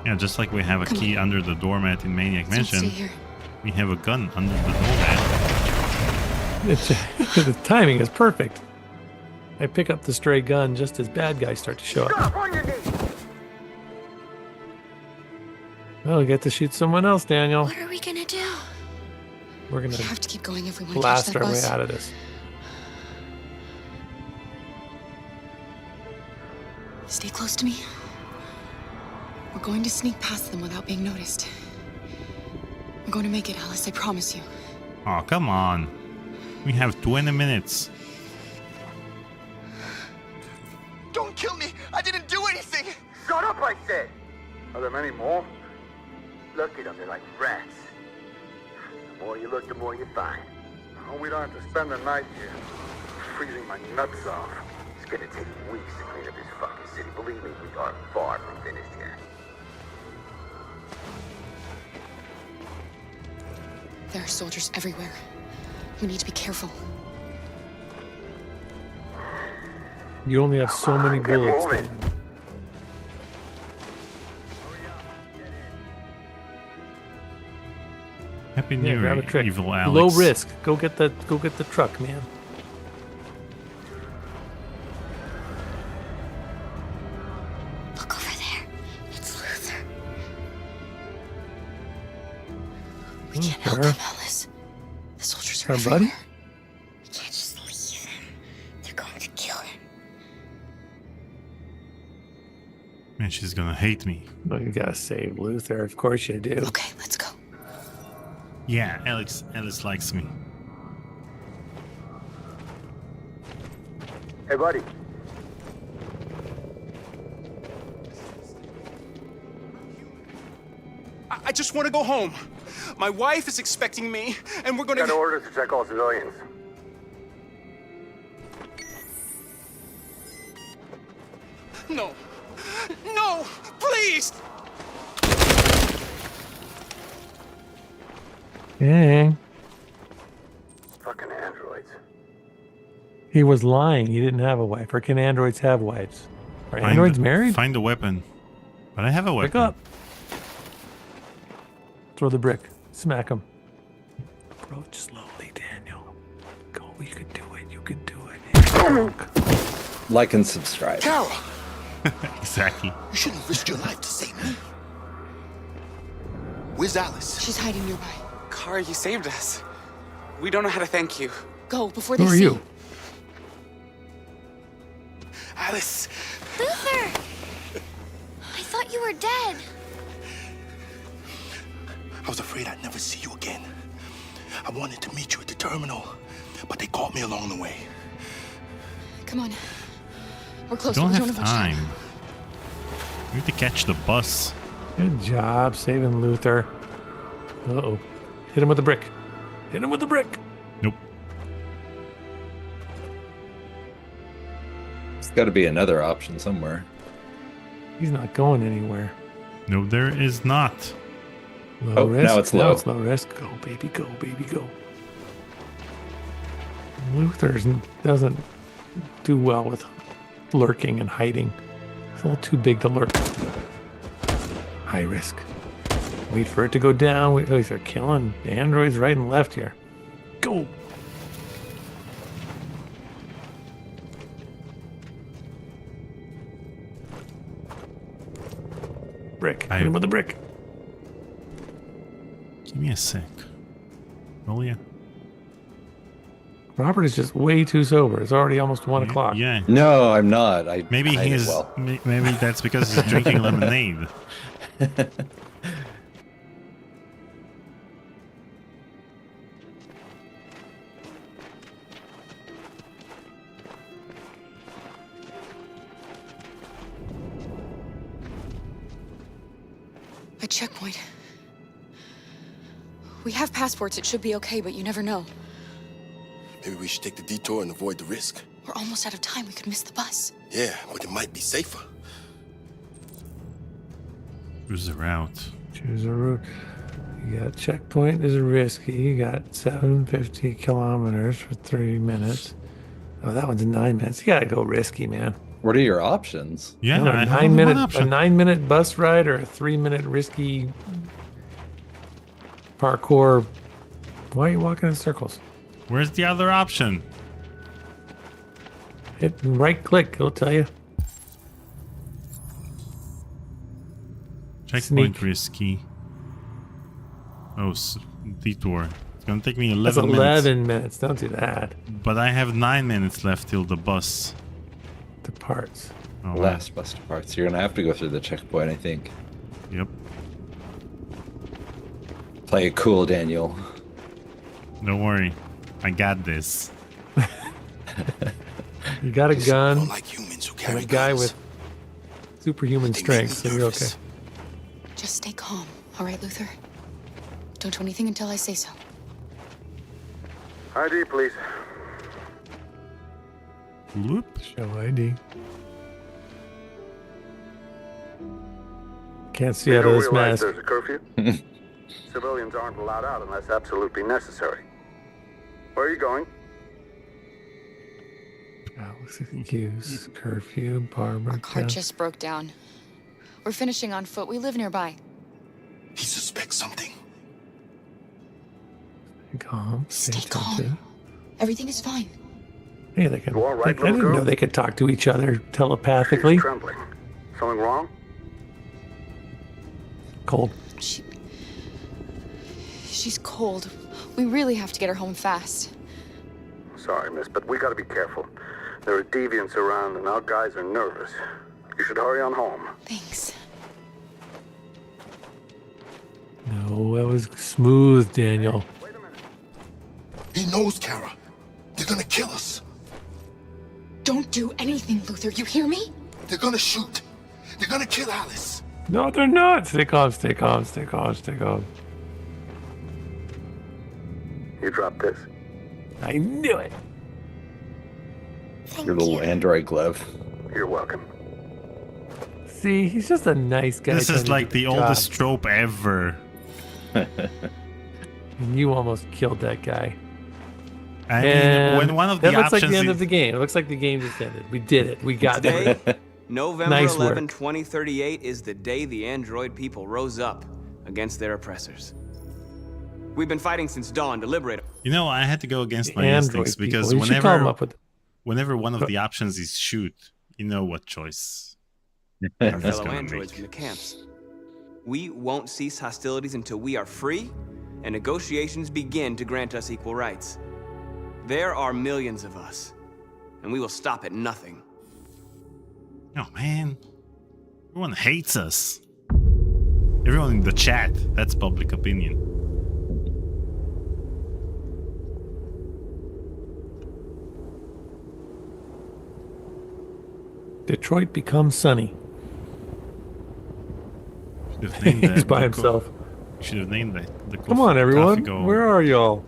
Yeah, just like we have a key under the doormat in Maniac Don't stay Mansion, here. we have a gun under the doormat. The timing is perfect. I pick up the stray gun just as bad guys start to show up. Well, we get to shoot someone else, Daniel. What are we gonna do? We're gonna We have to keep going if we want to catch blast that our way bus. out of this. Stay close to me. We're going to sneak past them without being noticed. We're going to make it, Alice, I promise you. Oh, come on. We have 20 minutes. Don't kill me! I didn't do anything! Shut up, I said! Are there many more? Look at them, they're like rats. The more you look, the more you find. Oh, we don't have to spend the night here. Freezing my nuts off. It's gonna take weeks to clean up this fucking city. Believe me, we are far from finished yet. There are soldiers everywhere. We need to be careful. You only have so many bullets. moving. Happy Yeah, New grab Year, a trick. evil Alex. Low risk. Go get the truck, man. Look over there. It's Luther. We can't help Where? him, Alice. The soldiers are Our everywhere. buddy? We can't just leave him. They're going to kill him. Man, she's gonna hate me. Well, you gotta save Luther. Of course you do. Okay, let's go. Yeah, Alice likes me. Hey, buddy. I just want to go home. My wife is expecting me, and we're gonna... Got orders to check all civilians. No. No! Please! Dang. Fucking androids. He was lying. He didn't have a wife. Or can androids have wives? Are androids married? Find a weapon. But I have a weapon. Pick up. Throw the brick. Smack him. Approach slowly, Daniel. Go. You can do it. You can do it. Like and subscribe. Carol! Exactly. You shouldn't have risked your life to save me. Where's Alice? She's hiding nearby. Kara, you saved us. We don't know how to thank you. Go before they Who are see. you? Alice! Luther! I thought you were dead. I was afraid I'd never see you again. I wanted to meet you at the terminal, but they caught me along the way. Come on. We're close. Don't We have don't have much time. We need to catch the bus. Good job saving Luther. Uh-oh. Hit him with the brick. Hit him with the brick. Nope. There's got to be another option somewhere. He's not going anywhere. No, there is not. Low Oh, risk. now it's low. Now it's low risk. Go, baby, go, baby, go. Luther doesn't do well with lurking and hiding. He's a little too big to lurk. High risk. Wait for it to go down. Wait, oh, they're killing androids right and left here. Go. Brick. Hit him with a brick. Give me a sec. Oh yeah. Robert is just way too sober. It's already almost 1 o'clock. Yeah. No, I'm not. Maybe hide it he's. well. Maybe that's because he's drinking lemonade. A checkpoint. We have passports. It should be okay, but you never know. Maybe we should take the detour and avoid the risk. We're almost out of time. We could miss the bus. Yeah, but it might be safer. Choose a route. Choose a route. You got checkpoint is risky. You got 750 kilometers for 3 minutes. Oh, that one's 9 minutes. You gotta go risky, man. What are your options? Yeah, No, I a have only one 9 option. minute bus ride or a 3 minute risky parkour. Why are you walking in circles? Where's the other option? Hit right click, it'll tell you. Checkpoint Sneak. risky. Oh, detour. It's gonna take me That's 11 minutes. 11 minutes. Don't do that. But I have 9 minutes left till the bus departs. Oh, wow. Last bus departs. You're gonna have to go through the checkpoint, I think. Yep. Play it cool, Daniel. Don't worry. I got this. You got a gun More like humans who and carry a guy guns. with superhuman strength, so you're okay. Just stay calm, all right, Luther? Don't do anything until I say so. ID, please. Whoop. Show ID. Can't see You out do of this realize mask. there's a curfew? Civilians aren't allowed out unless absolutely necessary. Where are you going? Use curfew, barber. Car just broke down. We're finishing on foot. We live nearby. He suspects something. Calm. Stay calm. Everything is fine. Hey, they can. You all right, I little didn't know girl? they could talk to each other telepathically. She's trembling. Something wrong? Cold. She's cold. We really have to get her home fast. Sorry, miss, but we gotta be careful. There are deviants around and our guys are nervous. You should hurry on home. Thanks. No, that was smooth, Daniel. He knows, Kara. They're gonna kill us. Don't do anything, Luther. You hear me? They're gonna shoot. They're gonna kill Alice. No, they're not. Stay calm, stay calm, stay calm, stay calm. You dropped this. I knew it. Your little android glove. You're welcome. See, he's just a nice guy. This trying is to like do the job. oldest trope ever. And you almost killed that guy. I mean, And when one of the that looks like options the end is- of the game. It looks like the game just ended. We did it. We got Today, there. November Nice 11, work. 2038 is the day the android people rose up against their oppressors. We've been fighting since dawn to liberate. You know, I had to go against The my android instincts because people. You should call them up with. whenever one of the options is shoot, you know what choice Our he's fellow gonna androids make. from the camps. We won't cease hostilities until we are free and negotiations begin to grant us equal rights. There are millions of us, and we will stop at nothing. Oh man, everyone hates us. Everyone in the chat, that's public opinion. Detroit becomes sunny. Should have named He's that by the himself. Should have named that. The Come on, coffee everyone. go. Where are y'all?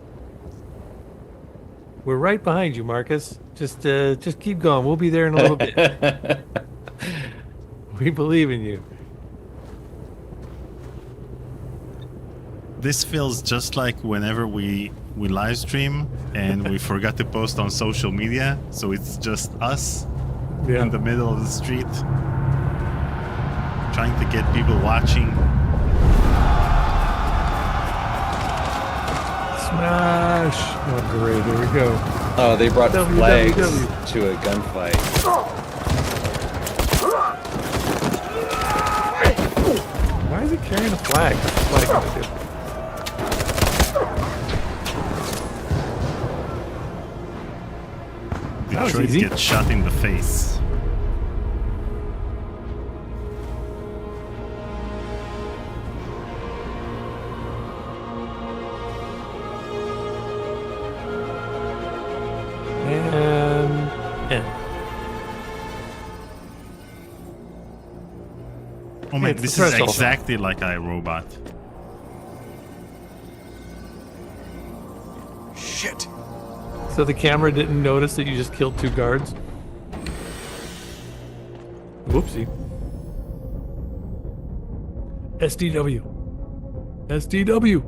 We're right behind you, Marcus. Just keep going. We'll be there in a little bit. We believe in you. This feels just like whenever we live stream and we forgot to post on social media, so it's just us in the middle of the street trying to get people watching. Smash! Oh, great. Here we go. Oh, they brought flags WWW. to a gunfight. Why is he carrying a flag? What's the flag gonna do? That was Detroit easy. gets shot in the face. And end. Oh man, It's this the is threshold. exactly like iRobot. Shit. So So the camera didn't notice that you just killed 2 guards? Whoopsie. SDW. SDW.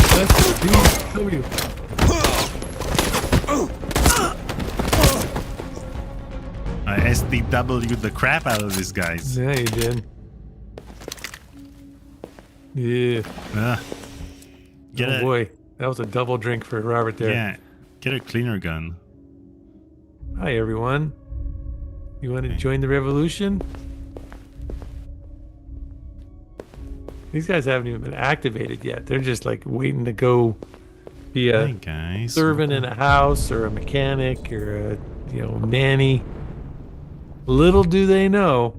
SDW. I SDW'd the crap out of these guys. Yeah, you did. Yeah. Get boy. That was a double drink for Robert there. Yeah. Get a cleaner gun. Hi, everyone. You want to join the revolution? These guys haven't even been activated yet. They're just like waiting to go be a servant in a house or a mechanic or a nanny. Little do they know.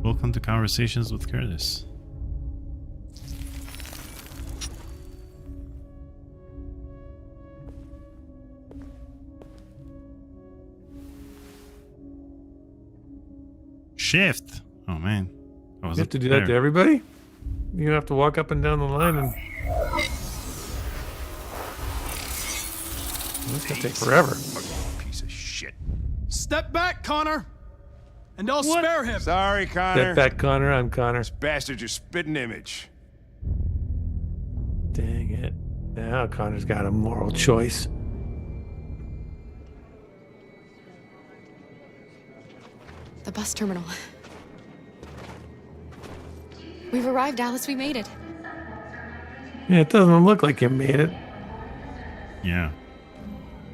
Welcome to Conversations with Curtis. Shift. Oh man. You have to do that to everybody? You have to walk up and down the line and it's gonna take forever. Piece of shit. Step back, Connor. And I'll spare him. Sorry, Connor. Step back, Connor. I'm Connor. This bastard's your spitting image. Dang it. Now Connor's got a moral choice. The bus terminal. We've arrived, Alice. We made it. Yeah, it doesn't look like you made it. Yeah.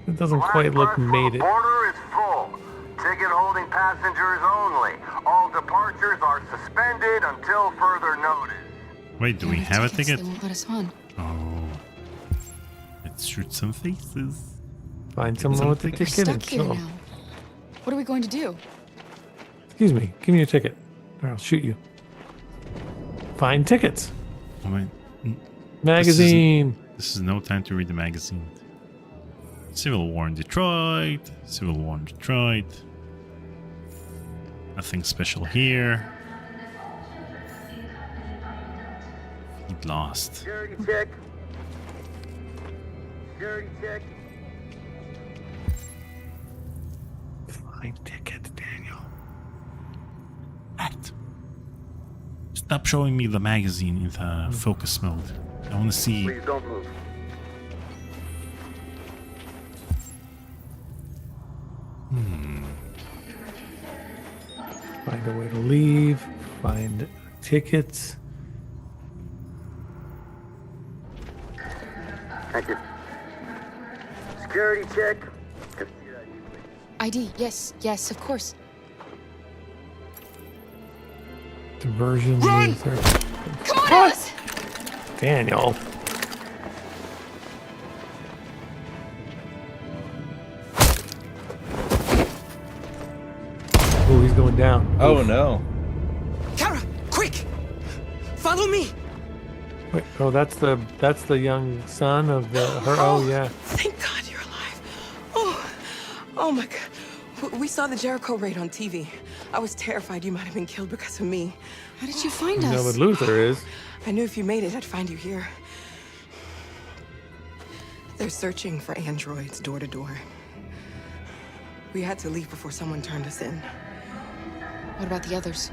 It doesn't quite look made it. Border is full. Ticket holding passengers only. All departures are suspended until further notice. Wait, do we have a ticket? They won't let us on. Oh. Let's shoot some faces. Find someone with a ticket Stuck and here kill them. now. What are we going to do? Excuse me, give me your ticket, or I'll shoot you. Find tickets. Oh, wait. Magazine. This is no time to read the magazine. Civil War in Detroit. Civil War in Detroit. Nothing special here. He lost. Security check. Security check. Find tickets, Daniel. Act. Stop showing me the magazine in the focus mode. I want to see. Please don't move. Find a way to leave. Find tickets. Thank you. Security check. ID, yes, of course. Diversion. Run! Come on, Alice! Daniel. Oh, he's going down. Oh no. Kara, quick! Follow me! Wait, oh, that's the young son of her. Oh yeah. Thank God you're alive. Oh my God. We saw the Jericho raid on TV. I was terrified you might have been killed because of me. How did you find You us? know what Luther is. I knew if you made it, I'd find you here. They're searching for androids door to door. We had to leave before someone turned us in. What about the others?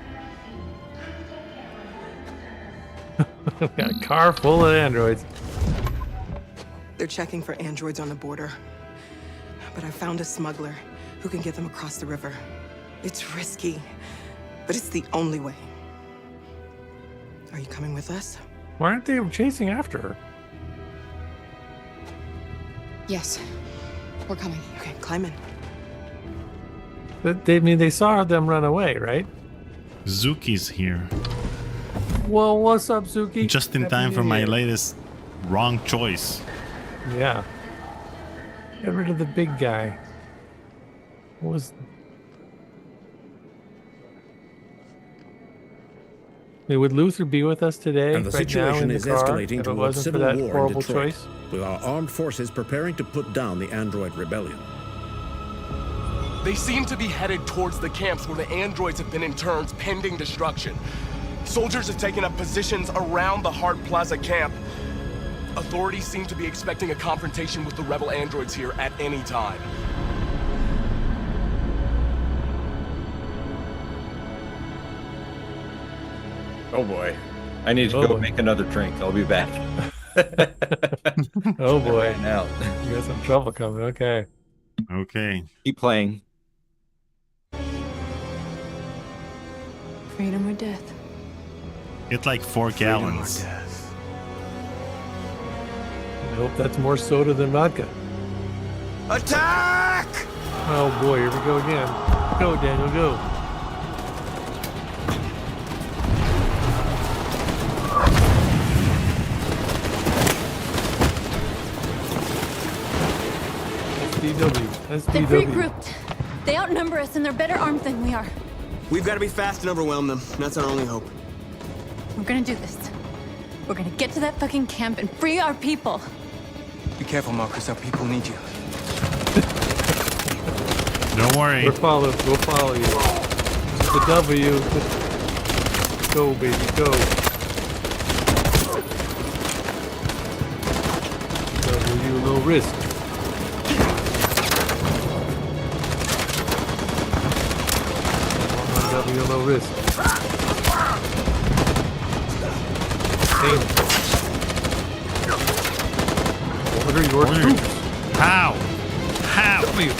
We've got a car full of androids. They're checking for androids on the border. But I found a smuggler who can get them across the river. It's risky, but it's the only way. Are you coming with us? Why aren't they chasing after her? Yes, we're coming. Okay, climb in. But they saw them run away, right? Zuki's here. Well, what's up, Zuki? Just in Happy time New for my Year. latest wrong choice. Yeah. Get rid of the big guy. What was... Hey, would Luther be with us today? And the right situation now in is the car, escalating if it towards wasn't civil for that war in horrible Detroit, choice? with our armed forces preparing to put down the android rebellion. They seem to be headed towards the camps where the androids have been in turns pending destruction. Soldiers have taken up positions around the Hart Plaza camp. Authorities seem to be expecting a confrontation with the rebel androids here at any time. Oh boy. I need to go make another drink. I'll be back. Oh boy. Now. You got some trouble coming. Okay. Okay. Keep playing. Freedom or death. Get like 4 gallons. I hope that's more soda than vodka. Attack! Oh boy, here we go again. Go, Daniel, go. SDW. They're regrouped. They outnumber us and they're better armed than we are. We've got to be fast and overwhelm them. That's our only hope. We're gonna do this. We're gonna get to that fucking camp and free our people. Be careful, Markus. Our people need you. Don't worry. We'll follow you. The W. Go, baby, go. W, low risk. W, low risk. Order your troops. How? How? W.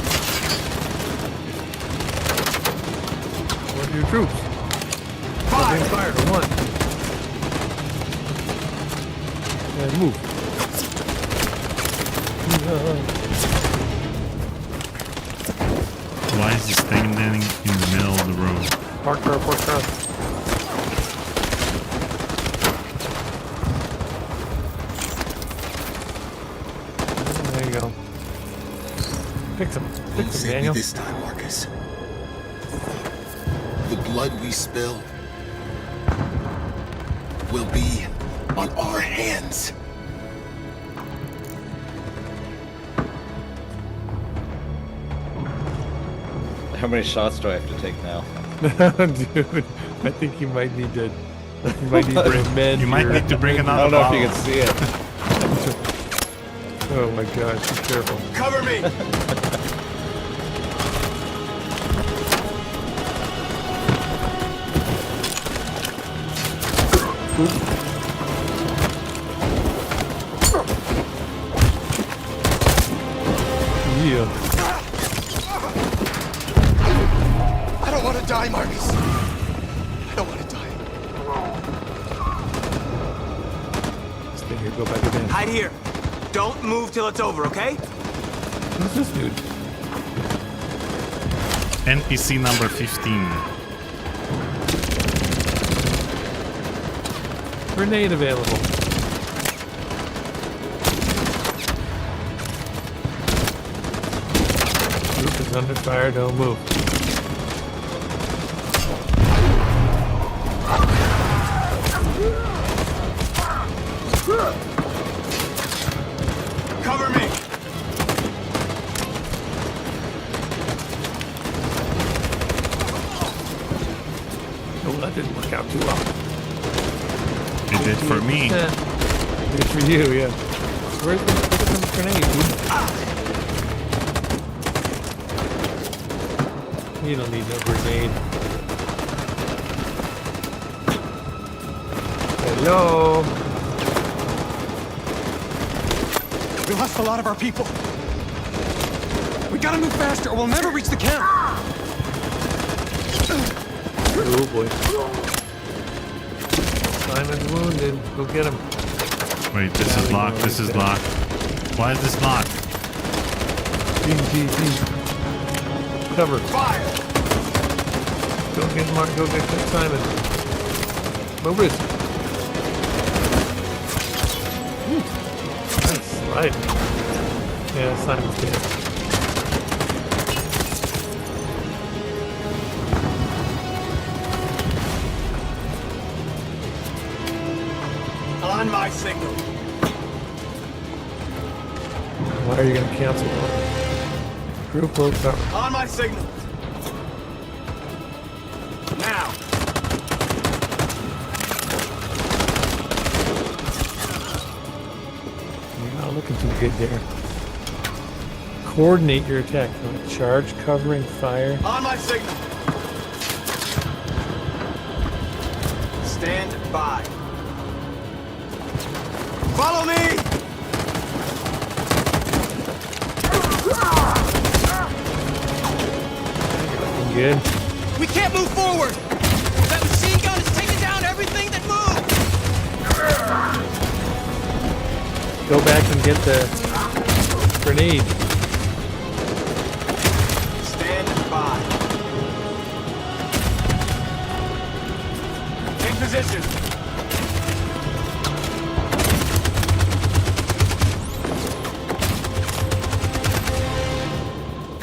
Order your troops. Fire to 1. And move. Why is this thing standing in the middle of the road? Park car, park car. There you go. Pick some, Daniel. This time, Markus. The blood we spill will be on our hands. How many shots do I have to take now? Dude, I think you might need to. You might need to amend. You might need to bring another I don't know bottle. if you can see it. Oh my gosh, be careful. Cover me! Yeah. I don't want to die, Markus. I don't want to die. Stay here, go back again. Hide here. Don't move till it's over, okay? Who's this dude? NPC number 15. Grenade available. Group is under fire, don't move. Cover me! Oh, that didn't work out too well. It did for me. Good for you, yeah. Where's the grenade, dude? You don't need no grenade. Hello? We lost a lot of our people. We gotta move faster or we'll never reach the camp. Oh boy. Simon's wounded. Go get him. Wait, this is locked. This is locked. Why is this locked? Cover. Fire! Go get Mark. Go get Simon. Move it. Nice slide. Yeah, Simon's dead. On my signal. Why are you going to cancel? Group will cover. On my signal. Now. good there. Coordinate your attack. Charge, covering, fire. On my signal. Stand by. Follow me! Looking good. We can't move forward! That machine gun is taking down everything that moves! Go back and get the grenade. Stand by. In position.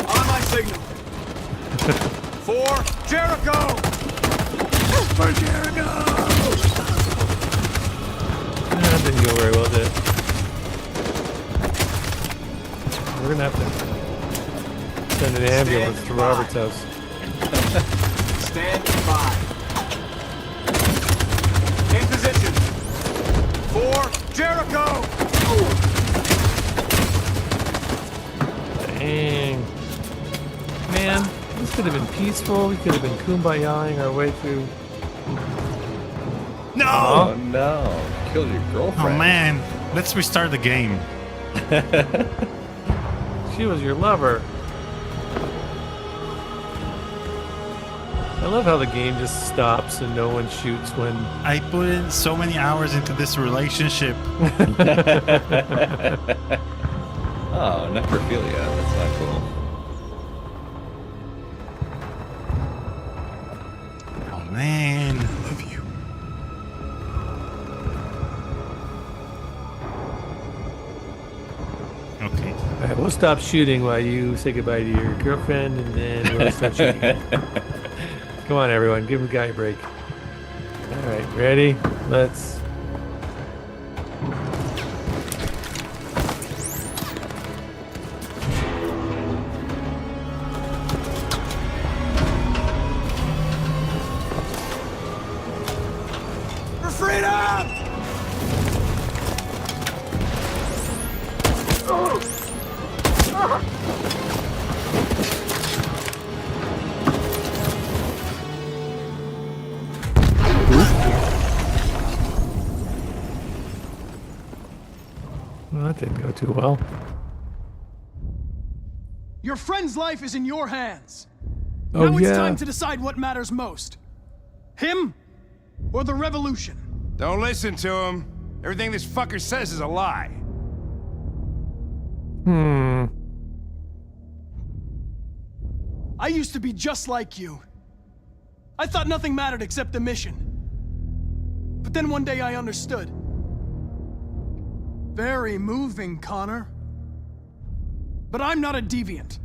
On my signal. For Jericho! For Jericho! That didn't go very well, did it? We're gonna have to send an ambulance to Robert's house. Stand by. In position. For Jericho! Dang. Man, this could have been peaceful. We could have been kumbayaing our way through. No! Oh no. Killed your girlfriend. Oh man. Let's restart the game. She was your lover. I love how the game just stops and no one shoots when... I put in so many hours into this relationship. Oh, necrophilia. That's not cool. Oh man. I love you. Okay. All right, we'll stop shooting while you say goodbye to your girlfriend, and then we'll start shooting. Come on, everyone. Give the guy a break. All right, ready? Let's... For freedom! Well, that didn't go too well. Your friend's life is in your hands. Oh, now it's yeah. time to decide what matters most. Him or the revolution? Don't listen to him. Everything this fucker says is a lie. I used to be just like you. I thought nothing mattered except the mission. But then one day I understood. Very moving, Connor. But I'm not a deviant.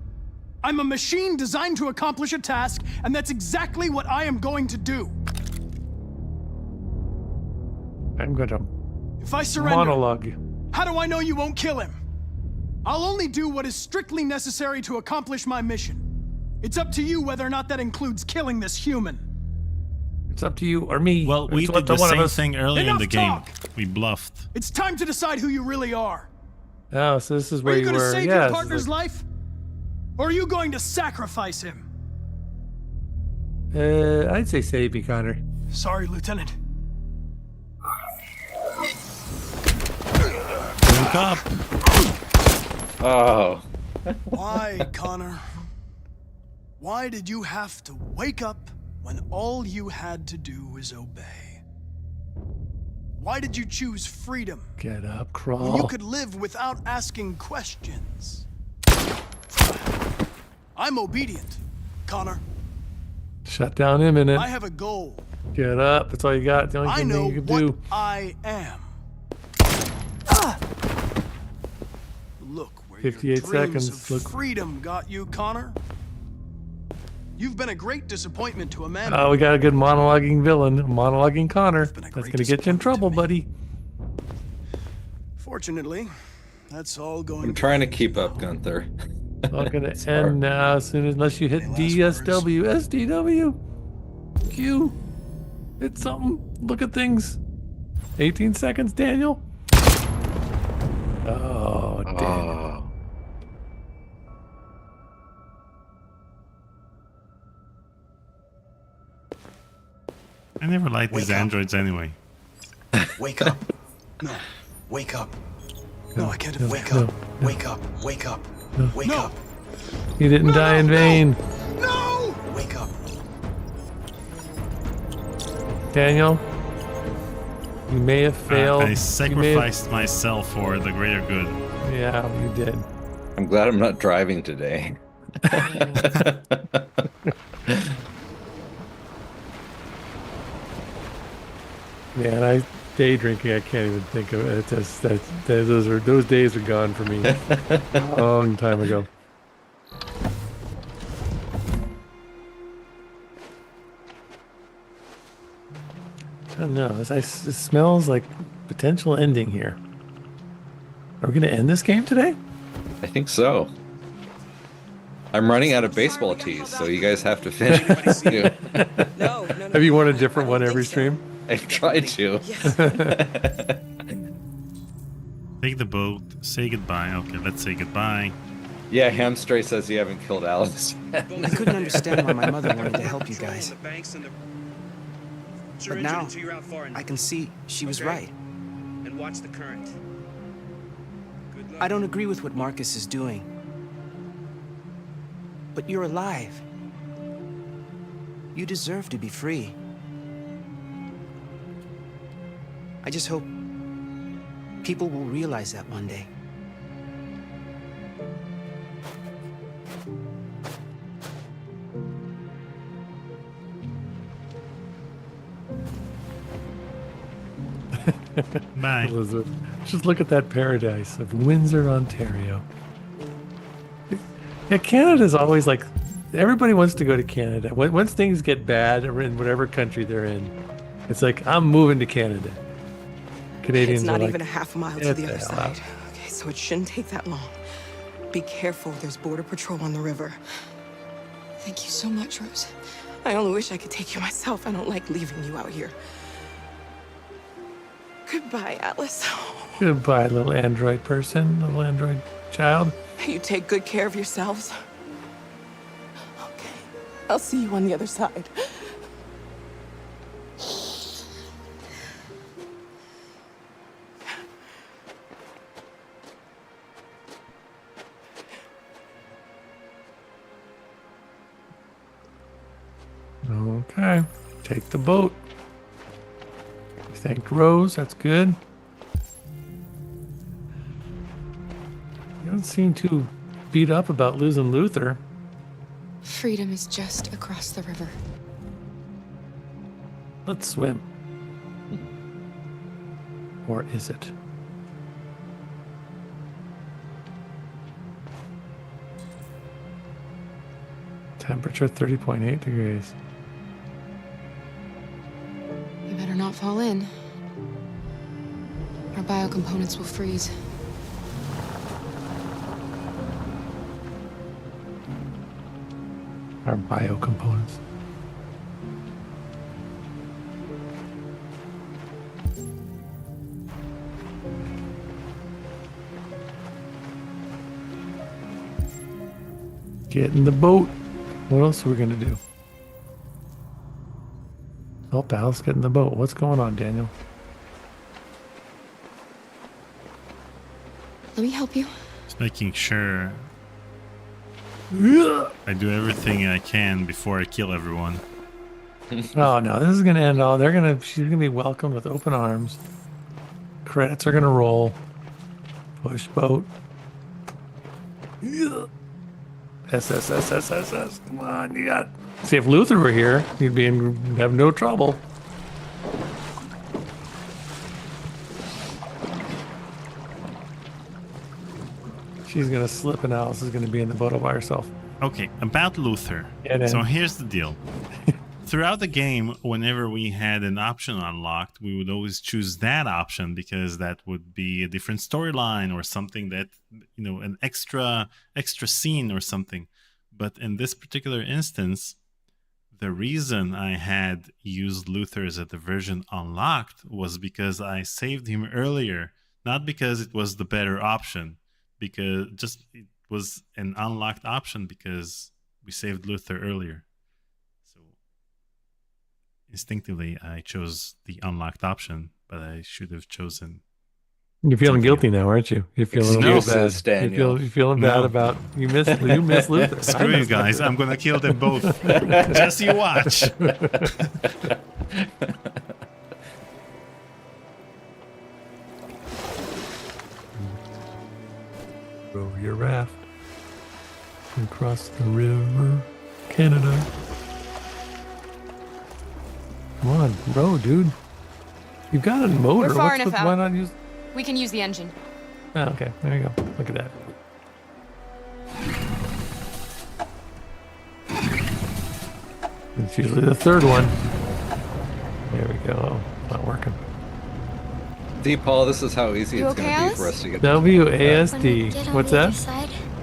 I'm a machine designed to accomplish a task, and that's exactly what I am going to do. I'm going to If I surrender, monologue. how do I know you won't kill him? I'll only do what is strictly necessary to accomplish my mission. It's up to you whether or not that includes killing this human. It's up to you or me. Well, we It's did up to the one of same us. thing earlier in Enough the game. talk! We bluffed. It's time to decide who you really are. Oh, so this is Are where you you going to were. save Yeah, your this is partner's like- life? Or are you going to sacrifice him? I'd say save me, Connor. Sorry, Lieutenant. Wake up. Oh. Why, Connor? Why did you have to wake up when all you had to do was obey? Why did you choose freedom Get up, when you crawl. could live without asking questions? I'm obedient, Connor. Shut down imminent. I have a goal. Get up. That's all you got. The only I thing know you can what do. I am. Look where 58 your dreams seconds. of Look. freedom got you, Connor. You've been a great disappointment to Amanda. Oh, we got a good monologuing villain. Monologuing Connor. That's going to get you in trouble, buddy. Fortunately, that's all going I'm trying to keep up, Gunther. All going It's to end hard. now as soon as unless you hit DSW, SDW, Q. Hit something. Look at things. 18 seconds, Daniel. Oh, Oh. I never liked these androids anyway. Wake up. No. Wake up. No, I can't. Wake up. Wake up. Wake up. Wake up. He didn't die in vain. No! Wake up. Daniel, you may have failed. I sacrificed myself for the greater good. Yeah, you did. I'm glad I'm not driving today. Man, day drinking, I can't even think of it. Those days are gone for me. A long time ago. I don't know. It smells like potential ending here. Are we going to end this game today? I think so. I'm running out of baseball tees, so you guys have to finish. Have you won a different one every stream? I've tried to. Take the boat. Say goodbye. Okay, let's say goodbye. Yeah, Hamstray says you haven't killed Alice. I couldn't understand why my mother wanted to help you guys. But now, I can see she was right. And watch the current. I don't agree with what Markus is doing. But you're alive. You deserve to be free. I just hope people will realize that one day. Bye. Elizabeth, just look at that paradise of Windsor, Ontario. Yeah, Canada's always like, everybody wants to go to Canada. Once things get bad in whatever country they're in, it's like, I'm moving to Canada. Canadians It's not are even like, a half a mile to "Get the other hell out." side. Okay, so it shouldn't take that long. Be careful, there's border patrol on the river. Thank you so much, Rose. I only wish I could take you myself. I don't like leaving you out here. Goodbye, Alice. Goodbye, little android person, little android child. You take good care of yourselves. Okay, I'll see you on the other side. Okay, take the boat. Thank Rose, that's good. You don't seem too beat up about losing Luther. Freedom is just across the river. Let's swim. Or is it? Temperature 30.8 degrees. You better not fall in. Our biocomponents will freeze. Our biocomponents. Get in the boat. What else are we gonna do? Help Alice get in the boat. What's going on, Daniel? Let me help you. Just making sure I do everything I can before I kill everyone. Oh no, this is gonna end all. She's gonna be welcomed with open arms. Credits are gonna roll. Push boat. S. Come on, you got. See, if Luther were here, you'd have no trouble. She's gonna slip, and Alice is gonna be in the boat all by herself. Okay, about Luther. So here's the deal. Throughout the game, whenever we had an option unlocked, we would always choose that option because that would be a different storyline or something that, an extra scene or something. But in this particular instance, the reason I had used Luther as a diversion unlocked was because I saved him earlier, not because it was the better option. because it was an unlocked option because we saved Luther earlier. So instinctively, I chose the unlocked option, but I should have chosen. You're feeling guilty now, aren't you? You're feeling a little bad. Excuses, Daniel. You're feeling bad about you miss Luther. Screw you guys! I'm gonna kill them both. Just you watch. Row your raft across the river, Canada. Come on, row, dude. You've got a motor. We're far enough out. Why not use? We can use the engine. Oh, okay, there you go. Look at that. It's usually the third one. There we go. Oh, not working. Paul, this is how easy You it's okay, going to be Alice? for us to get WASD. What's that?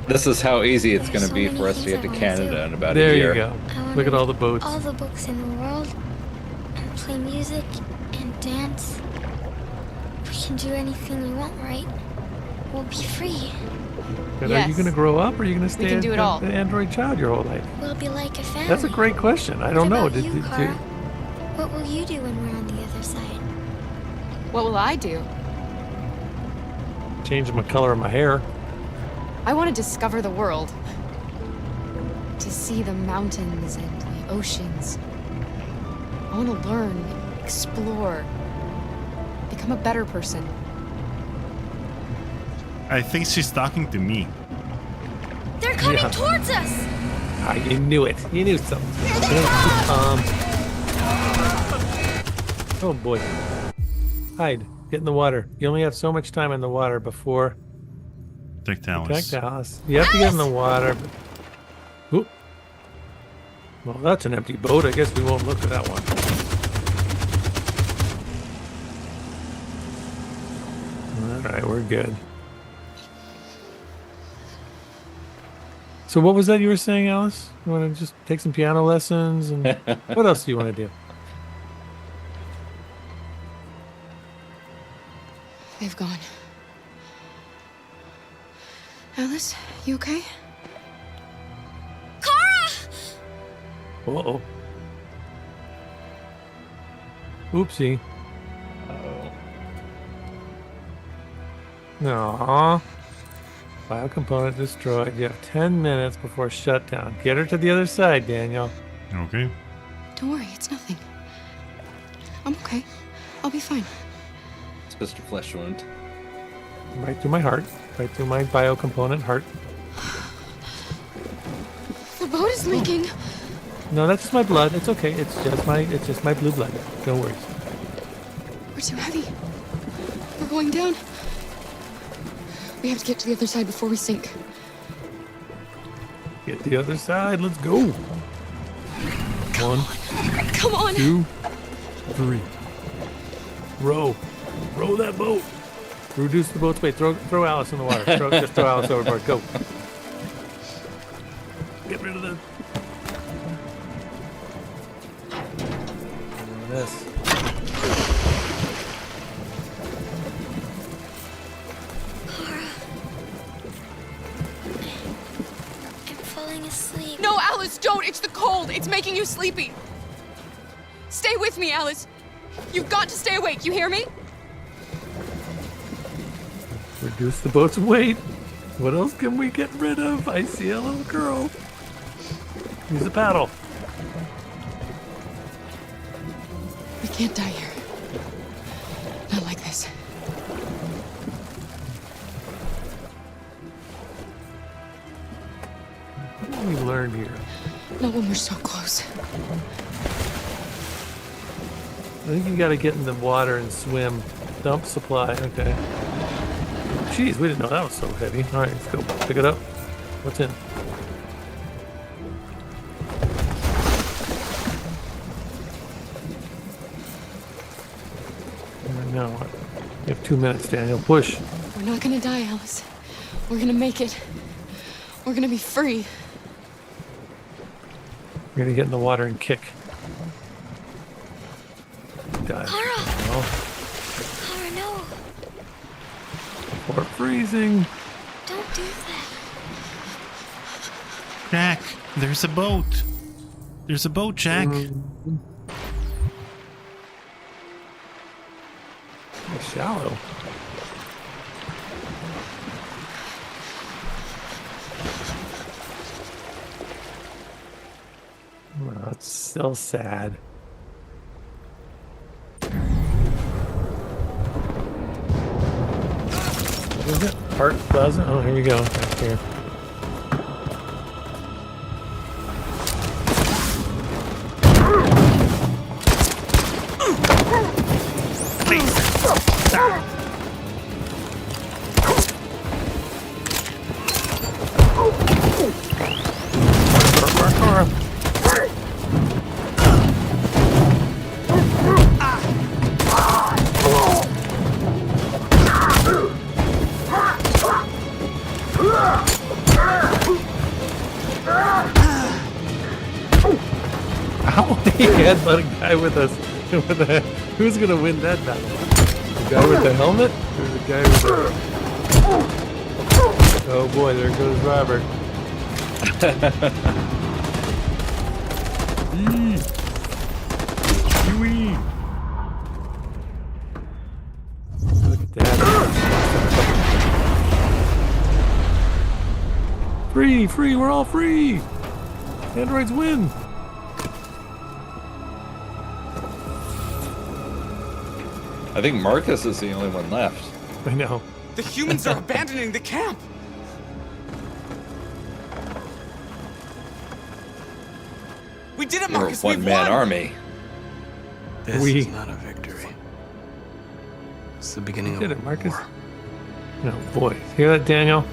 This is how easy it's going to be for us to get to Canada in about There a year. you go. Look at all the boats. All the books in the world, and play music and dance. We can do anything we want, right? We'll be free. But are you going to grow up, or are you going to stay can do it all. an android child your whole life? We'll be like a family. That's a great question. I don't know. What about you, Kara? What will you do when we're on the other side? What will I do? Change my color of my hair. I want to discover the world. To see the mountains and the oceans. I want to learn, explore, become a better person. I think she's talking to me. They're coming towards us! Ah, you knew it. You knew something. Oh boy. Hide. Get in the water. You only have so much time in the water before... Protect Alice. Protect Alice. You have to get in the water. But... Oop. Well, that's an empty boat. I guess we won't look at that one. Alright, we're good. So what was that you were saying, Alice? You want to just take some piano lessons? And what else do you want to do? They've gone. Alice, you okay? Kara! Uh-oh. Oopsie. Aww. Biocomponent destroyed. You have 10 minutes before shutdown. Get her to the other side, Daniel. Okay. Don't worry, it's nothing. I'm okay. I'll be fine. It's just a flesh wound. Right through my heart. Right through my biocomponent heart. The boat is leaking. No, that's just my blood. It's okay. It's just my blue blood. Don't worry. We're too heavy. We're going down. We have to get to the other side before we sink. Get the other side. Let's go. Come on. 2, 3. Row. Row that boat. Reduce the boat's weight. Throw Alice in the water. Just throw Alice overboard. Go. Get rid of the... This. I'm falling asleep. No, Alice, don't. It's the cold. It's making you sleepy. Stay with me, Alice. You've got to stay awake. You hear me? Reduce the boat's weight. What else can we get rid of? I see a little girl. Use a paddle. We can't die here. Not like this. What have we learned here? Not when we're so close. I think you gotta get in the water and swim. Dump supply. Okay. Jeez, we didn't know that was so heavy. All right, let's go pick it up. What's in? Now what? You have 2 minutes, Daniel. Push. We're not gonna die, Alice. We're gonna make it. We're gonna be free. We're gonna get in the water and kick. Dive. Kara! Oh, Kara, no! we're freezing. Don't do that? Jack, there's a boat. There's a boat, Jack. It's shallow. Oh, it's still sad. What is it? Heart Plaza? Oh, here you go. Back here. He headbutt a guy with a who's gonna win that battle? The guy with the helmet or the guy with the oh boy, there goes Robert. Look at that. Free, we're all free. Androids win. I think Markus is the only one left. I know. The humans are abandoning the camp! We did it, Markus! We're a one-man army. This is not a victory. It's the beginning Did of it, Markus? war. No, boy. Hear that, Daniel?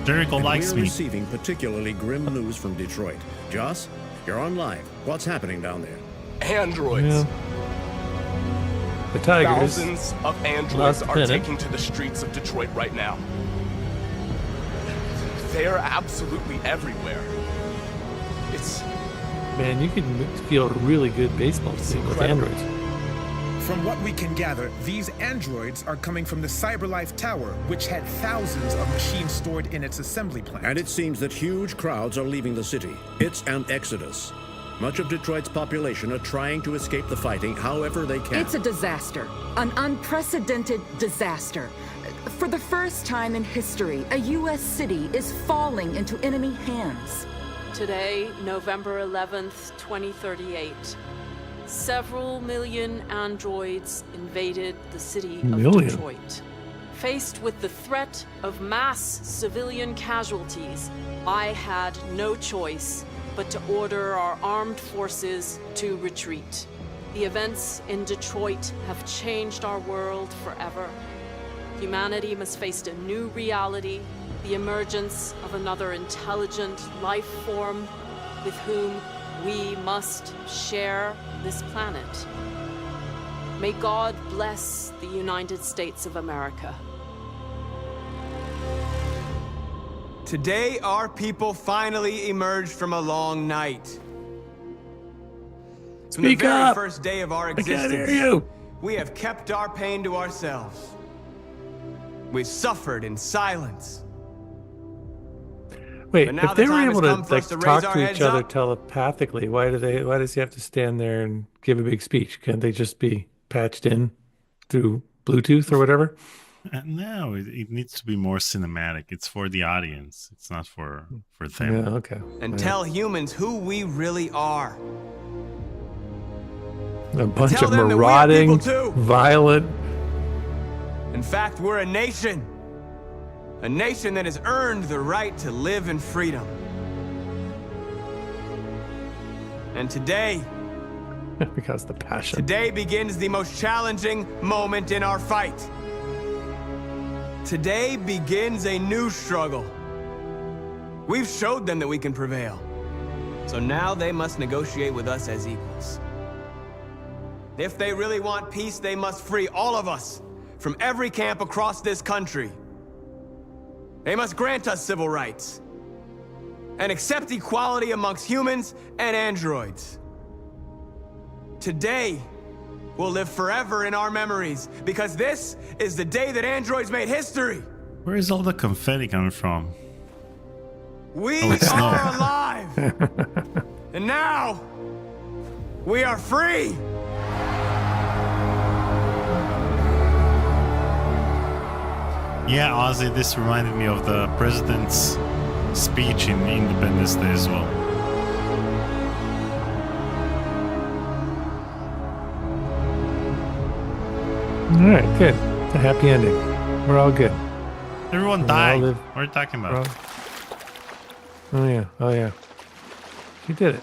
Jericho likes We're me. receiving particularly grim news from Detroit. Joss, you're on live. What's happening down there? Androids. Yeah. The Tigers. Thousands of androids Lost are Pennant. taking to the streets of Detroit right now. They are absolutely everywhere. It's Man, you can field a really good baseball team with androids. From what we can gather, these androids are coming from the CyberLife Tower, which had thousands of machines stored in its assembly plant. And it seems that huge crowds are leaving the city. It's an exodus. Much of Detroit's population are trying to escape the fighting however they can. It's a disaster, an unprecedented disaster. For the first time in history, a U.S. city is falling into enemy hands. Today, November 11th, 2038, several million androids invaded the city of Detroit. Faced with the threat of mass civilian casualties, I had no choice but to order our armed forces to retreat. The events in Detroit have changed our world forever. Humanity must face a new reality, the emergence of another intelligent life form with whom we must share this planet. May God bless the United States of America. Today, our people finally emerged from a long night. From the Speak very up. first day of our I can't existence, hear you. we have kept our pain to ourselves. We've suffered in silence. Wait, But now if they the were time able has to come for us like to talk raise our to each heads other up. telepathically, why does he have to stand there and give a big speech? Can't they just be patched in through Bluetooth or whatever? No, it needs to be more cinematic. It's for the audience. It's not for them. Yeah, okay. And tell humans who we really are. A bunch tell of them that we are marauding, people too. violent. In fact, we're a nation. A nation that has earned the right to live in freedom. And today, because the passion. today begins the most challenging moment in our fight. Today begins a new struggle. We've showed them that we can prevail. So now they must negotiate with us as equals. If they really want peace, they must free all of us from every camp across this country. They must grant us civil rights and accept equality amongst humans and androids. Today will live forever in our memories because this is the day that androids made history. Where is all the confetti coming from? We Oh, it's snow. are alive! And now, we are free! Yeah, Ozzy, this reminded me of the president's speech in Independence Day as well. All right, good. It's a happy ending. We're all good. Everyone died. What are you talking about? Oh yeah. You did it.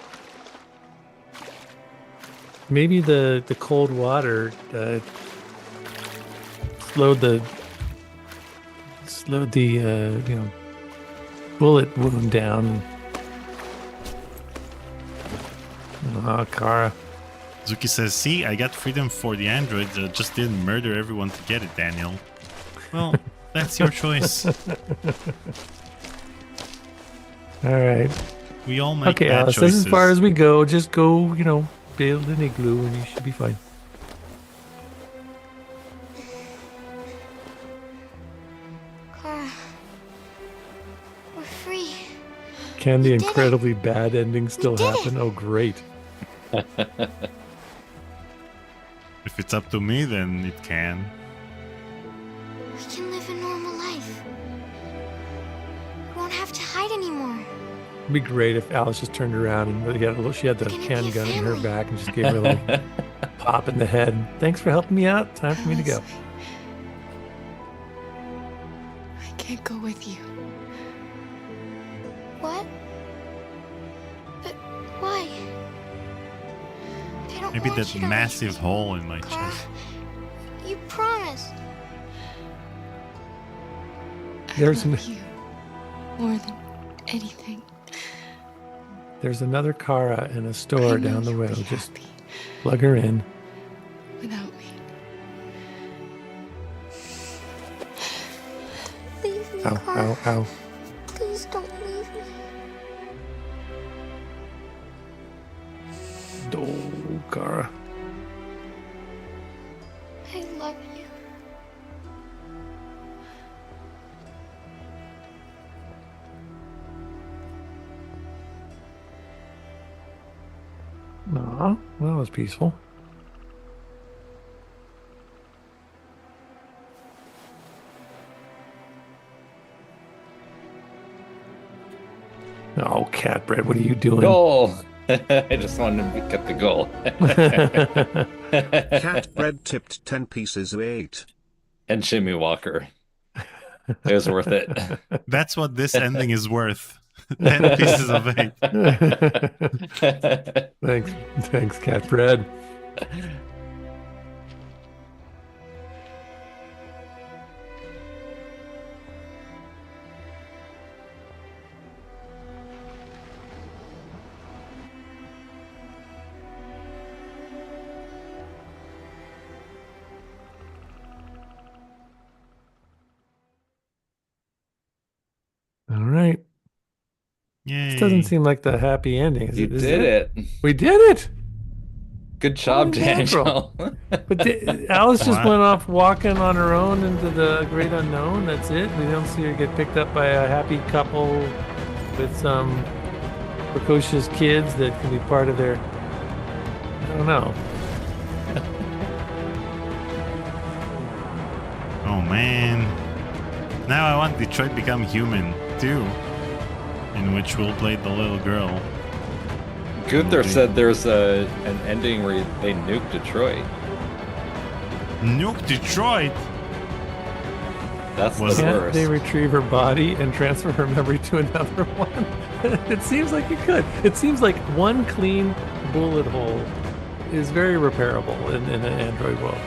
Maybe the cold water slowed the bullet wound down. Oh, Kara. Zuki says, see, I got freedom for the androids. I just didn't murder everyone to get it, Daniel. Well, that's your choice. All right. We all make okay, bad Alice, choices. this is as far as we go. Just go, build an igloo and you should be fine. Kara, we're free. Can the We did it. incredibly bad ending still did happen? it. Oh, great. If it's up to me, then it can. We can live a normal life. We won't have to hide anymore. It'd be great if Alice just turned around and she had the handgun in her back and just gave her a little pop in the head. Thanks for helping me out. Time for me to go. I can't go with you. What? But why? They don't Maybe want that you to massive hole in my Kara, chest. you promised. There's You more than anything. There's another Kara in a store I know down the you'll road. be Just happy plug her in. without me. Leave me, Ow, Kara. ow, ow. Please don't leave me. Oh, Kara. I love you. Aw, well, that was peaceful. Oh, Katbread, what are you doing? Goal! I just wanted to get the goal. Katbread tipped 10 pieces of 8. And Jimmy Walker. It was worth it. That's what this ending is worth. 10 pieces of 8. Thanks, Katbread. All right. Yay. This doesn't seem like the happy ending. You did it. We did it. Good job, Holy mackerel. Daniel. But Alice just Wow. went off walking on her own into the great unknown. That's it. We don't see her get picked up by a happy couple with some precocious kids that can be part of their. I don't know. Oh man. Now I want Detroit Become Human too, in which we'll play the little girl. Gunther said there's an ending where they nuke Detroit. Nuke Detroit? That's the Can't worst. they retrieve her body and transfer her memory to another one? It seems like you could. It seems like one clean bullet hole is very repairable in an Android world.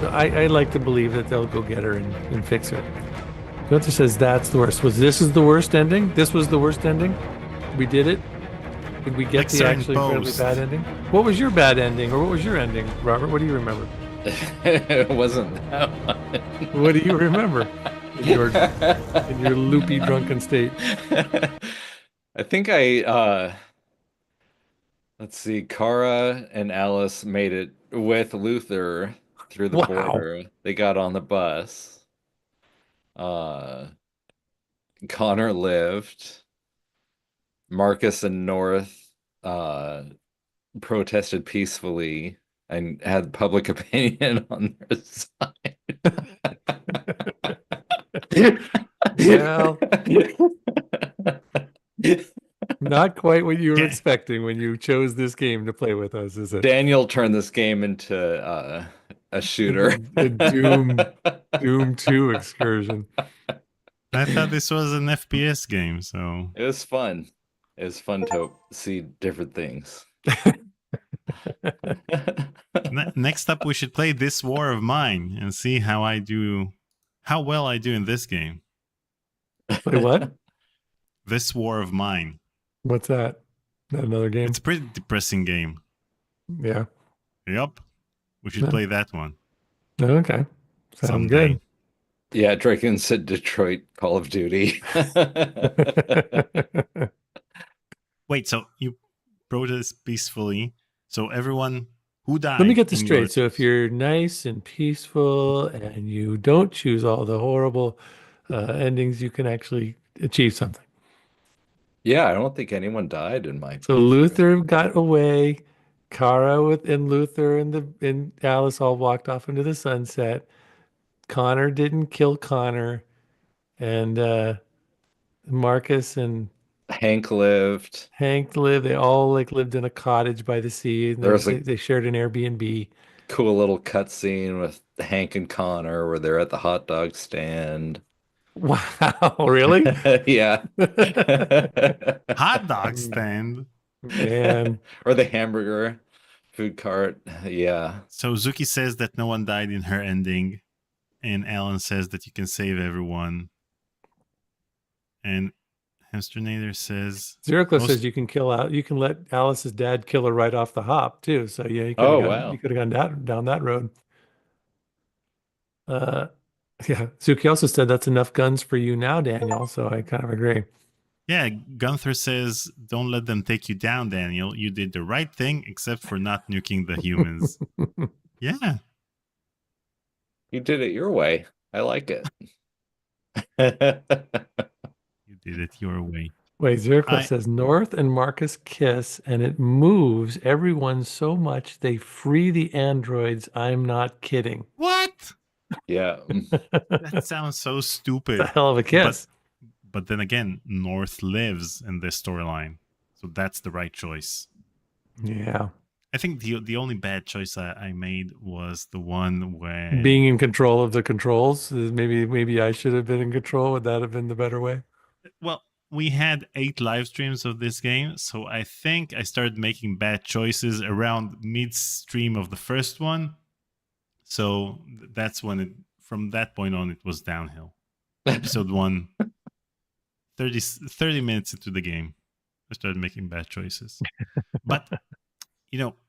So I like to believe that they'll go get her and fix her. Gunther says that's the worst. This is the worst ending? This was the worst ending? We did it? Did we get Like the certain actually incredibly post. bad ending? What was your bad ending, or what was your ending, Robert? What do you remember? It wasn't that one. What do you remember in your loopy drunken state? I think let's see, Kara and Alice made it with Luther through the border. They got on the bus. Connor lived. Marcus and North protested peacefully and had public opinion on their side. Well, not quite what you were expecting when you chose this game to play with us, is it? Daniel turned this game into a shooter. A Doom 2 excursion. I thought this was an FPS game, so it was fun. It was fun to see different things. Next up, we should play This War of Mine and see how well I do in this game. Play what? This War of Mine. What's that? Another game? It's a pretty depressing game. Yeah. Yep. We should play that one. Okay. Sounds someday. Good. Yeah, Draken said Detroit Call of Duty. Wait, so you protest peacefully. So everyone who died. Let me get this straight. So if you're nice and peaceful and you don't choose all the horrible endings, you can actually achieve something. Yeah, I don't think anyone died in my. So Luther got away. Kara and Luther and Alice all walked off into the sunset. Connor didn't kill Connor, and Marcus and Hank lived. They all lived in a cottage by the sea. And they shared an Airbnb. Cool little cutscene with Hank and Connor where they're at the hot dog stand. Wow, really? Yeah. Hot dog stand. Man. Or the hamburger food cart. Yeah. So Zuki says that no one died in her ending. And Alan says that you can save everyone. And Hamsternator says Zeroclo says you can let Alice's dad kill her right off the hop too. So yeah, you could have gone down that road. Yeah, Zuki also said that's enough guns for you now, Daniel. So I kind of agree. Yeah, Gunther says, don't let them take you down, Daniel. You did the right thing, except for not nuking the humans. Yeah. You did it your way. I like it. You did it your way. Wait, Zeroclo says North and Marcus kiss, and it moves everyone so much they free the androids. I'm not kidding. What? Yeah. That sounds so stupid. It's a hell of a kiss. But then again, North lives in this storyline. So that's the right choice. Yeah. I think the only bad choice I made was the one where being in control of the controls. Maybe I should have been in control. Would that have been the better way? Well, we had 8 live streams of this game, so I think I started making bad choices around midstream of the first one. So that's when from that point on, it was downhill. Episode 1, 30 minutes into the game, I started making bad choices. But,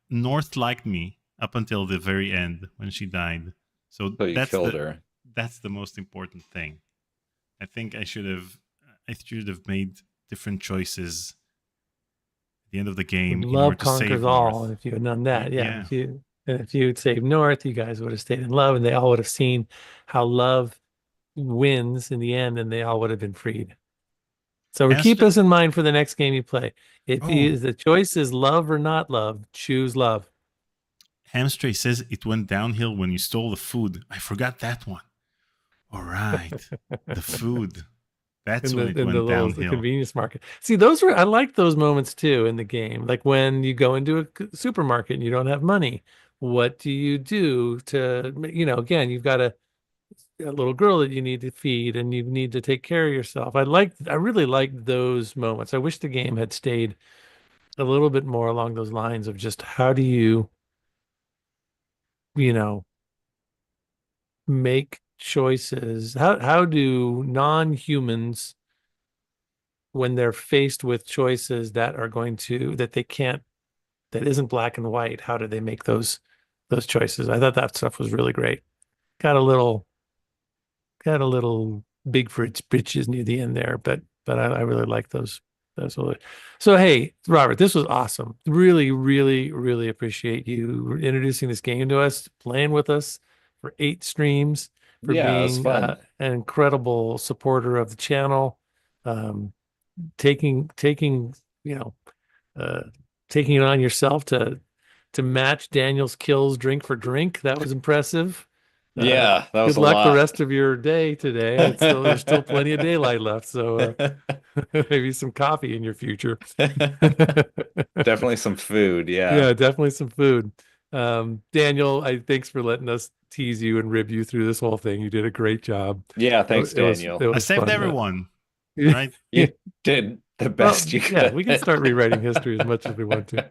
North liked me up until the very end when she died. So you killed her. That's the most important thing. I think I should have made different choices at the end of the game. Love conquers all, and if you had done that, yeah. If you had saved North, you guys would have stayed in love, and they all would have seen how love wins in the end, and they all would have been freed. So keep this in mind for the next game you play. If the choice is love or not love, choose love. Hamstray says it went downhill when you stole the food. I forgot that one. All right, the food. That's when it went downhill. The convenience market. See, I like those moments too in the game. Like when you go into a supermarket and you don't have money. What do you do to, again, you've got a little girl that you need to feed and you need to take care of yourself. I really liked those moments. I wish the game had stayed a little bit more along those lines of just how do you, make choices. How do non-humans, when they're faced with choices that isn't black and white, how do they make those choices? I thought that stuff was really great. Got a little big for its britches near the end there, but I really like those Absolutely. So, hey, Robert, this was awesome. Really, really, really appreciate you introducing this game to us, playing with us for 8 streams, for Yeah, it was being fun. an incredible supporter of the channel, um, taking you know taking it on yourself to match Daniel's kills drink for drink. That was impressive. Yeah, that was Good a luck the lot. rest of your day today. There's still plenty of daylight left, so maybe some coffee in your future. Definitely some food. Yeah, definitely some food. Daniel, thanks for letting us tease you and rib you through this whole thing. You did a great job. Yeah, thanks, It was Daniel. I saved fun. everyone, right? You did the best you could. Yeah, we can start rewriting history as much as we want to.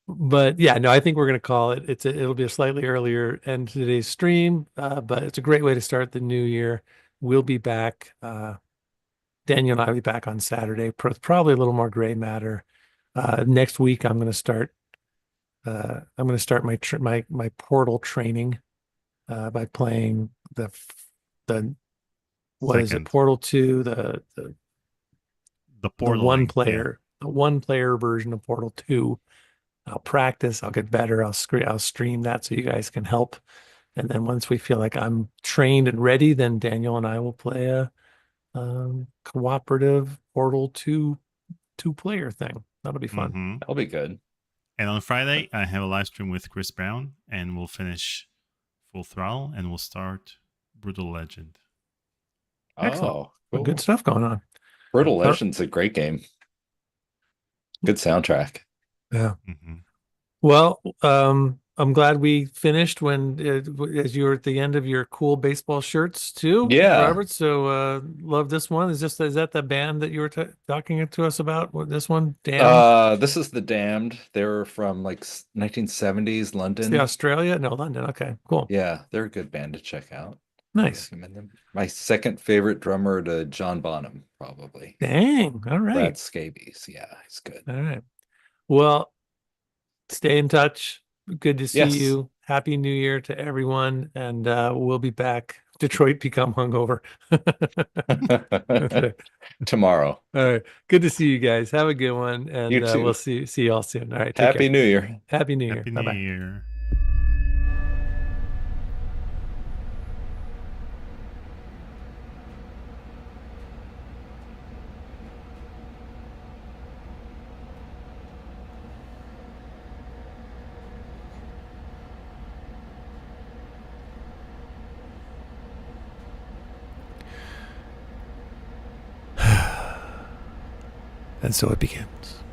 But yeah, no, I think we're going to call it. It'll be a slightly earlier end to today's stream, but it's a great way to start the new year. We'll be back. Daniel and I will be back on Saturday, probably a little more gray matter. Next week, I'm going to start. I'm going to start my portal training by playing the what is it? Portal 2, the Portal one player, the 1 player version of Portal 2. I'll practice. I'll get better. I'll stream that so you guys can help. And then once we feel like I'm trained and ready, then Daniel and I will play a cooperative Portal 2 player thing. That'll be fun. Mm-hmm. That'll be good. And on Friday, I have a live stream with Chris Brown, and we'll finish Full Throttle, and we'll start Brutal Legend. Excellent. Oh, cool. Good stuff going on. Brutal Legend's a great game. Good soundtrack. Yeah. Mm-hmm. Well, I'm glad we finished when as you were at the end of your cool baseball shirts too. Yeah. Robert. So love this one. Is that the band that you were talking to us about? This one, Damned? This is the Damned. They're from like 1970s London. It's Australia? No, London. Okay, cool. Yeah, they're a good band to check out. Nice. I recommend them. My second favorite drummer to John Bonham, probably. Dang. All right. Brad Scabies. Yeah, he's good. All right. Well, stay in touch. Good to see you. Happy New Year to everyone. And we'll be back. Detroit become hungover. Tomorrow. All right. Good to see you guys. Have a good one. And You too. we'll see you all soon. All right. Take Happy care. New Year. Happy New Year. Happy Bye-bye. New Year. And so it begins.